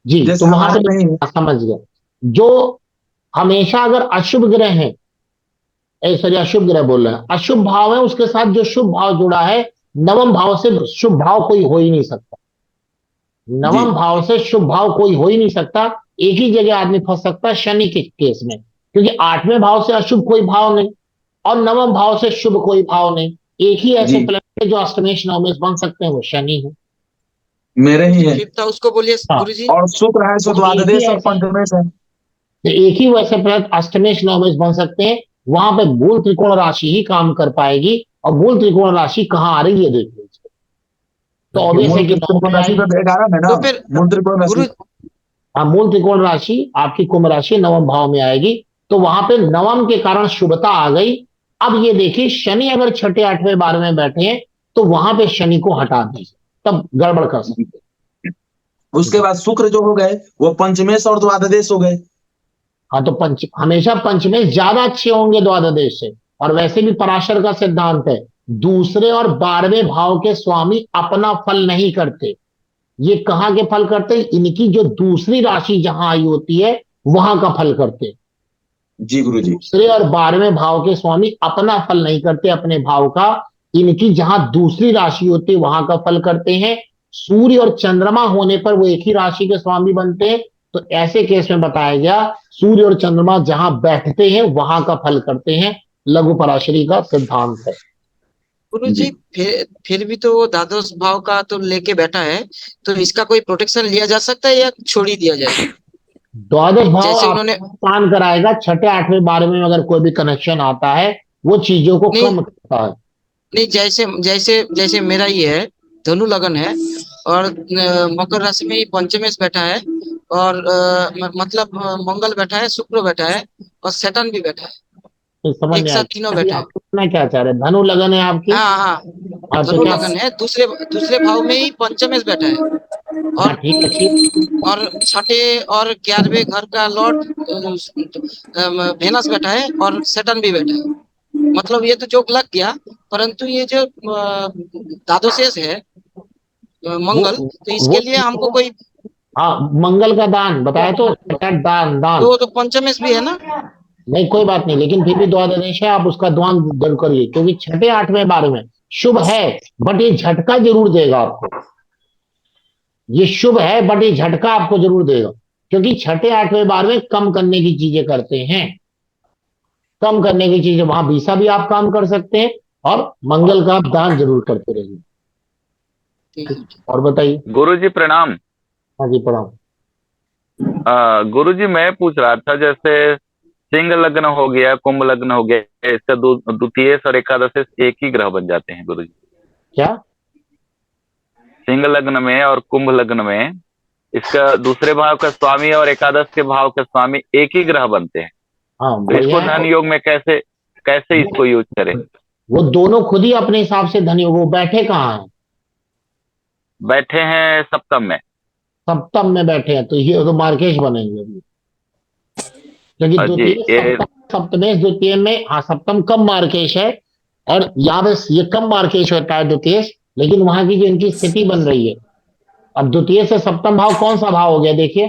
जी, तो जैसे वहां हमारे पे नहीं है। समझ गए। जो हमेशा अगर अशुभ ग्रह है, सॉरी, अशुभ ग्रह बोल रहे हैं, अशुभ भाव है, उसके साथ जो शुभ भाव जुड़ा है, नवम भाव से शुभ भाव कोई हो ही नहीं सकता। जी नवम भाव से शुभ भाव कोई हो ही नहीं सकता। एक ही जगह आदमी फंस सकता है, शनि के केस में, क्योंकि आठवें भाव से अशुभ कोई भाव नहीं और नवम भाव से शुभ कोई भाव नहीं। एक ही ऐसे जी, प्लेनेट जो अष्टमेश नवमेश बन सकते हैं, वो शनि है। मेरे ही है। फिर था उसको बोलिए हाँ, गुरु जी। और शुक्र है, सो तो एक ही द्वादश और ऐसे, पंचमेश है। तो एक ही वैसे प्लेनेट अष्टमेश नवमेश बन सकते हैं। वहां पे मूल त्रिकोण राशि ही काम कर पाएगी, और मूल त्रिकोण राशि कहाँ आ रही है देख लीजिए। तो ऑब्वियस है मूल कि नौ त्रिकोण में राशि आएगी। तो 11 में ना, तो फिर मूल त्रिकोण गुरु राशि। हाँ, मूल त्रिकोण राशि आपकी कुंभ राशि नवम भाव में आएगी, तो वहां पे नवम के कारण शुभता आ गई। अब ये देखिए, शनि अगर छठे आठवें 12वें में बैठे हैं तो वहां पे शनि को हटा दीजिए, तब गड़बड़ कर सकते उसके बाद शुक्र जो हो गए वो पंचमेश और द्वादश हो गए। हाँ, तो हमेशा पंचमेश ज्यादा अच्छे होंगे द्वादश से। और वैसे भी पराशर का सिद्धांत है, दूसरे और 12वें भाव के स्वामी अपना फल नहीं करते। ये कहाँ के फल करते हैं? इनकी जो दूसरी राशि जहां आई होती है वहां का फल करते हैं। जी गुरु जी। दूसरे और 12वें भाव के स्वामी अपना फल नहीं करते अपने भाव का, इनकी जहां दूसरी राशि होती है वहां का फल करते हैं। सूर्य और चंद्रमा होने पर वो एक ही राशि के स्वामी बनते हैं। तो ऐसे केस में बताया गया, सूर्य और चंद्रमा जहां बैठते हैं वहां का फल करते हैं। लघु पराशरी का सिद्धांत है। गुरु जी, जी, फिर भी तो वो द्वादश भाव का तो लेके बैठा है, तो इसका कोई प्रोटेक्शन लिया जा सकता है या छोड़ ही दिया जाए? द्वादश भाव जैसे आपको उन्होंने, नुकसान कराएगा। छठे आठवें 12वें में अगर कोई भी कनेक्शन आता है वो चीजों को नहीं कम करता है। नहीं, जैसे जैसे जैसे मेरा ये है, धनु लगन है, और मकर राशि में ही पंचमेश बैठा है, और मतलब मंगल बैठा है, शुक्र बैठा है, और सैटर्न भी बैठा है, तो समझ एक नहीं साथ तीनों आएगा अभी बैठे हैं। आप पूछना क्या चाह रहे हैं? धनु लगन है आपकी। हाँ हाँ, हाँ, तो धनु क्या? लगन है, दूसरे दूसरे भाव में ही पंचमेश बैठा है, हाँ, और ठीक है, ठीक। छठे और 11वें घर का लॉर्ड वेनस बैठा है, और सैटर्न भी बैठा है। मतलब ये तो जोक लग गया, परंतु ये जो द्वादशेष है, वो मंगल, तो वो इसके लिए हमको कोई, हाँ, मंगल का दान बताया तो, दान दान। तो पंचमेश भी है ना? नहीं, कोई बात नहीं, लेकिन फिर भी द्वादश है, आप उसका दान जरूर करिए, क्योंकि छठे आठवें 12वें शुभ है, बट ये झटका जरूर देगा आपको। ये शुभ है बट ये झटका आपको जरूर देगा, क्योंकि छठे आठवें 12वें कम करने की चीजें करते हैं। कम करने की चीजें, वहां बीसा भी आप काम कर सकते हैं, और मंगल का आप दान जरूर करते रहिए। ठीक है। और बताइए। गुरु जी प्रणाम। हाँ जी, प्रणाम। गुरु जी मैं पूछ रहा था, जैसे सिंह लग्न हो गया, कुंभ लग्न हो गया, इसका द्वितीय और एकादश एक ही ग्रह बन जाते हैं गुरु जी? क्या? सिंह लग्न में और कुंभ लग्न में इसका दूसरे भाव का स्वामी और एकादश के भाव का स्वामी एक ही ग्रह बनते हैं, हाँ, तो बढ़िया इसको है। धन योग में कैसे कैसे इसको यूज करें? वो दोनों खुद ही अपने हिसाब से धनी, वो बैठे कहाँ हैं? बैठे हैं सप्तम में। सप्तम में बैठे हैं, तो ये तो मार्केश बनेंगे अभी, क्योंकि जी द्वितीय ये सप्तम, सप्तमेश द्वितीय में, हाँ, सप्तम कम मार्केश है। और यहाँ पे ये कम मार्केश होता है द्वितीय, लेकिन वहां की जो इनकी स्थिति बन रही है। अब द्वितीय से सप्तम भाव कौन सा भाव हो गया देखिए?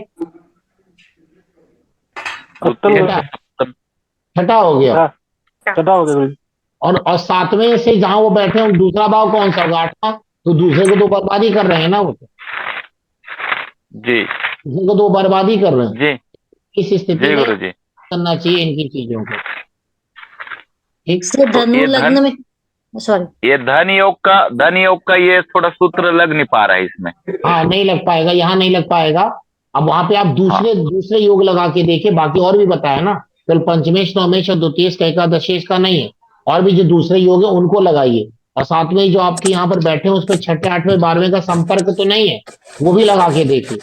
द्वितीय छठा। से सप्तम। छठा हो गया। छठा हो गया गुरु जी। और सातवें से जहां वो बैठे हैं दूसरा भाव कौन सा होगा? आठवां। तो दूसरे को तो बर्बादी कर रहे हैं ना वो तो, जी दूसरे को तो बर्बादी कर रहे हैं। जी इस स्थिति जी में गुरु जी। करना चाहिए इनकी चीजों को। ठीक। सर तो धनु ये लग्न में, सॉरी, ये धन योग का ये थोड़ा सूत्र लग नहीं पा रहा है इसमें। हाँ नहीं लग पाएगा, यहाँ नहीं लग पाएगा। अब वहां पे आप हाँ दूसरे योग लगा के देखिए, बाकी और भी बताया ना, कल पंचमेश नवमेश और द्वितीयेश का एकादशेश का नहीं है, और भी जो दूसरे योग है उनको लगाइए। और साथ में जो आपके यहाँ पर बैठे हैं उस पर छठे आठवें बारहवें का संपर्क तो नहीं है, वो भी लगा के देखिए।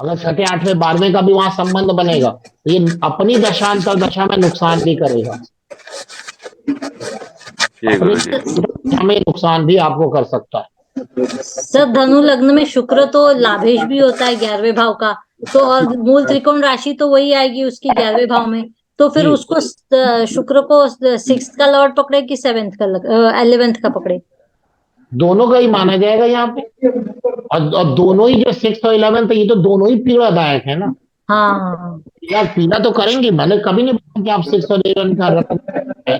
अगर छठे आठवें बारहवें का भी वहां संबंध बनेगा तो ये अपनी दशांतर दशा में नुकसान भी करेगा, जी गुरु अपनी जी। दशा में नुकसान भी आपको कर सकता है। सर धनु लग्न में शुक्र तो लाभेश भी होता है 11वें भाव का, तो और मूल त्रिकोण राशि तो वही आएगी उसकी 11वें भाव में, तो फिर जी। उसको शुक्र को 6th का लॉर्ड पकड़े कि 7th का 11th का पकड़े? दोनों का ही माना जाएगा यहाँ पे। और दोनों ही जो 6 और 11 है ये तो दोनों ही पीड़ादायक है ना। हाँ पीड़ा तो करेंगे, मैंने कभी नहीं बोला कि आप 6 और 11 का रत्न है।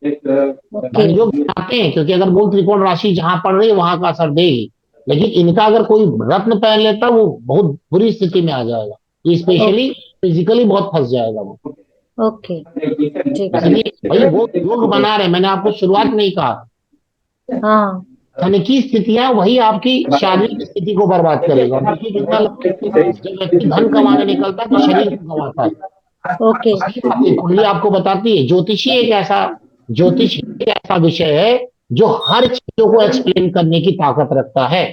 ओके। संयोग बनाते हैं, क्योंकि अगर मूल त्रिकोण राशि जहां पड़ रही है वहां का असर देगी, लेकिन इनका अगर कोई रत्न पहन लेता वो बहुत बुरी स्थिति में आ जाएगा, स्पेशली फिजिकली बहुत फंस जाएगा वो। ओके ठीक है। इसलिए भाई वो योग बना रहे, मैंने आपको शुरुआत में ही कहा, हाँ धन की स्थितियां वही आपकी शारीरिक स्थिति को बर्बाद करेगा। देखिए कितना जब व्यक्ति धन कमाने निकलता है तो शरीर को कमाता है। ओके। सही बात है, कुंडली आपको बताती है। ज्योतिष एक ऐसा विषय है जो हर चीजों को एक्सप्लेन करने की ताकत रखता है।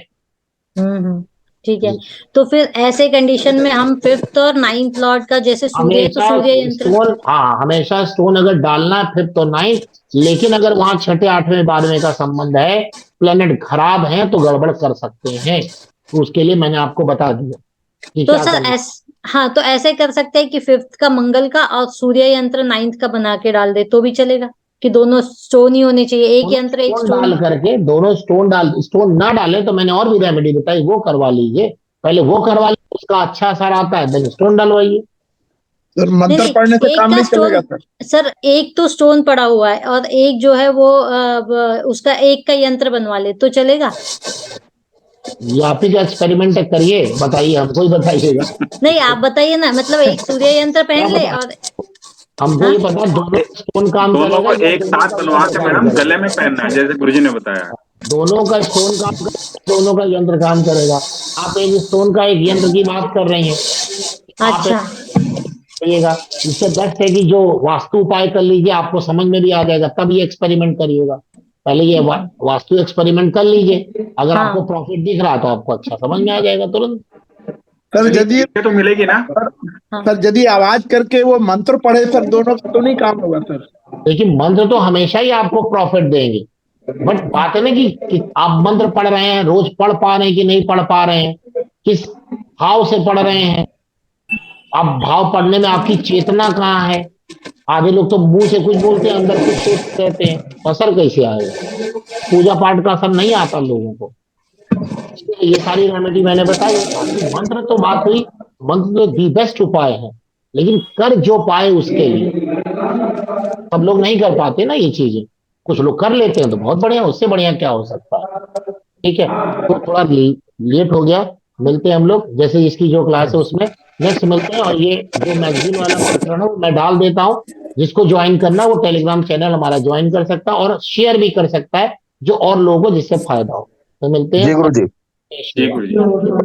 ठीक है। तो फिर ऐसे कंडीशन में हम 5th और 9th लॉर्ड का, जैसे सूर्य है तो हमेशा सूर्य यंत्र, स्टोन, हाँ हमेशा स्टोन अगर डालना है 5th और 9th, लेकिन अगर वहां छठे आठवें बारहवें का संबंध है, प्लेनेट खराब है तो गड़बड़ कर सकते हैं, तो उसके लिए मैंने आपको बता दिया कि तो क्या सर करना है। हाँ तो ऐसे कर सकते हैं कि 5th का मंगल का और सूर्य यंत्र 9th का बना के डाल दे तो भी चलेगा, कि दोनों स्टोन ही होने चाहिए, एक यंत्र एक स्टोन डाल स्टोन? करके दोनों स्टोन ना डाले तो मैंने और भी रेमेडी बताई, वो करवा लीजिए। पहले वो करवा लीजिए, उसका अच्छा असर आता है, देन स्टोन डलवाइए। सर मंत्र नहीं, पढ़ने से एक काम का नहीं चलेगा स्टोन, सर? सर एक तो स्टोन पड़ा हुआ है और एक जो है वो उसका एक का यंत्र बनवा ले तो चलेगा? ये आप ही का एक्सपेरिमेंट करिए, बताइए, हमको ही बताइएगा। नहीं आप बताइए ना, मतलब एक सूर्य यंत्र पहन ले और हमको ये पता दोनों स्टोन काम दोनों करेगा को या एक दोनों साथ का बनवा यंत्र के काम मैडम करेगा? गले में पहनना है, जैसे गुरुजी ने बताया। दोनों का स्टोन काम करेगा, दोनों का यंत्र काम करेगा। आप एक स्टोन का एक यंत्र की बात कर रही हैं, आप अच्छा करिएगा। इससे बेस्ट है कि जो वास्तु उपाय कर लीजिए, आपको समझ में भी आ जाएगा, तब ये एक्सपेरिमेंट करिएगा। पहले ये वास्तु एक्सपेरिमेंट कर लीजिए, अगर हाँ। आपको प्रॉफिट दिख रहा है तो आपको अच्छा समझ में आ जाएगा तुरंत। सर यदि ये तो मिलेगी ना। सर यदि आवाज करके वो मंत्र पढ़े सर, दोनों का तो नहीं काम होगा सर? देखिए मंत्र तो हमेशा ही आपको प्रॉफिट देंगे, बट बात है ना कि आप मंत्र पढ़ रहे हैं, रोज पढ़ पा रहे हैं कि नहीं पढ़ पा रहे हैं, किस भाव से पढ़ रहे हैं। आप भाव पढ़ने में आपकी चेतना कहाँ है? आधे लोग तो मुंह से कुछ बोलते हैं, अंदर कुछ सोचते रहते हैं, असर कैसे आएगा? पूजा पाठ का असर नहीं आता लोगों को। ये सारी रेमेडी मैंने बताई। मंत्र तो बात हुई, मंत्र तो दी बेस्ट उपाय है, लेकिन कर जो पाए उसके लिए। सब लोग नहीं कर पाते ना ये चीजें, कुछ लोग कर लेते हैं तो बहुत बढ़िया, उससे बढ़िया क्या हो सकता है। ठीक है, तो थोड़ा लेट हो गया, मिलते हैं हम लोग, जैसे इसकी जो क्लास है उसमें नेक्स्ट मिलते हैं। और ये जो मैगजीन वाला प्रकरण है वो मैं डाल देता हूँ, जिसको ज्वाइन करना वो टेलीग्राम चैनल हमारा ज्वाइन कर सकता है और शेयर भी कर सकता है जो और लोगों को जिससे फायदा हो। तो मिलते हैं। जी गुरु जी। जी गुरुजी।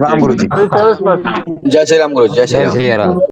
राम गुरु जी। अभी सर्वस्पर्श जय श्री राम गुरु, जय श्री राम।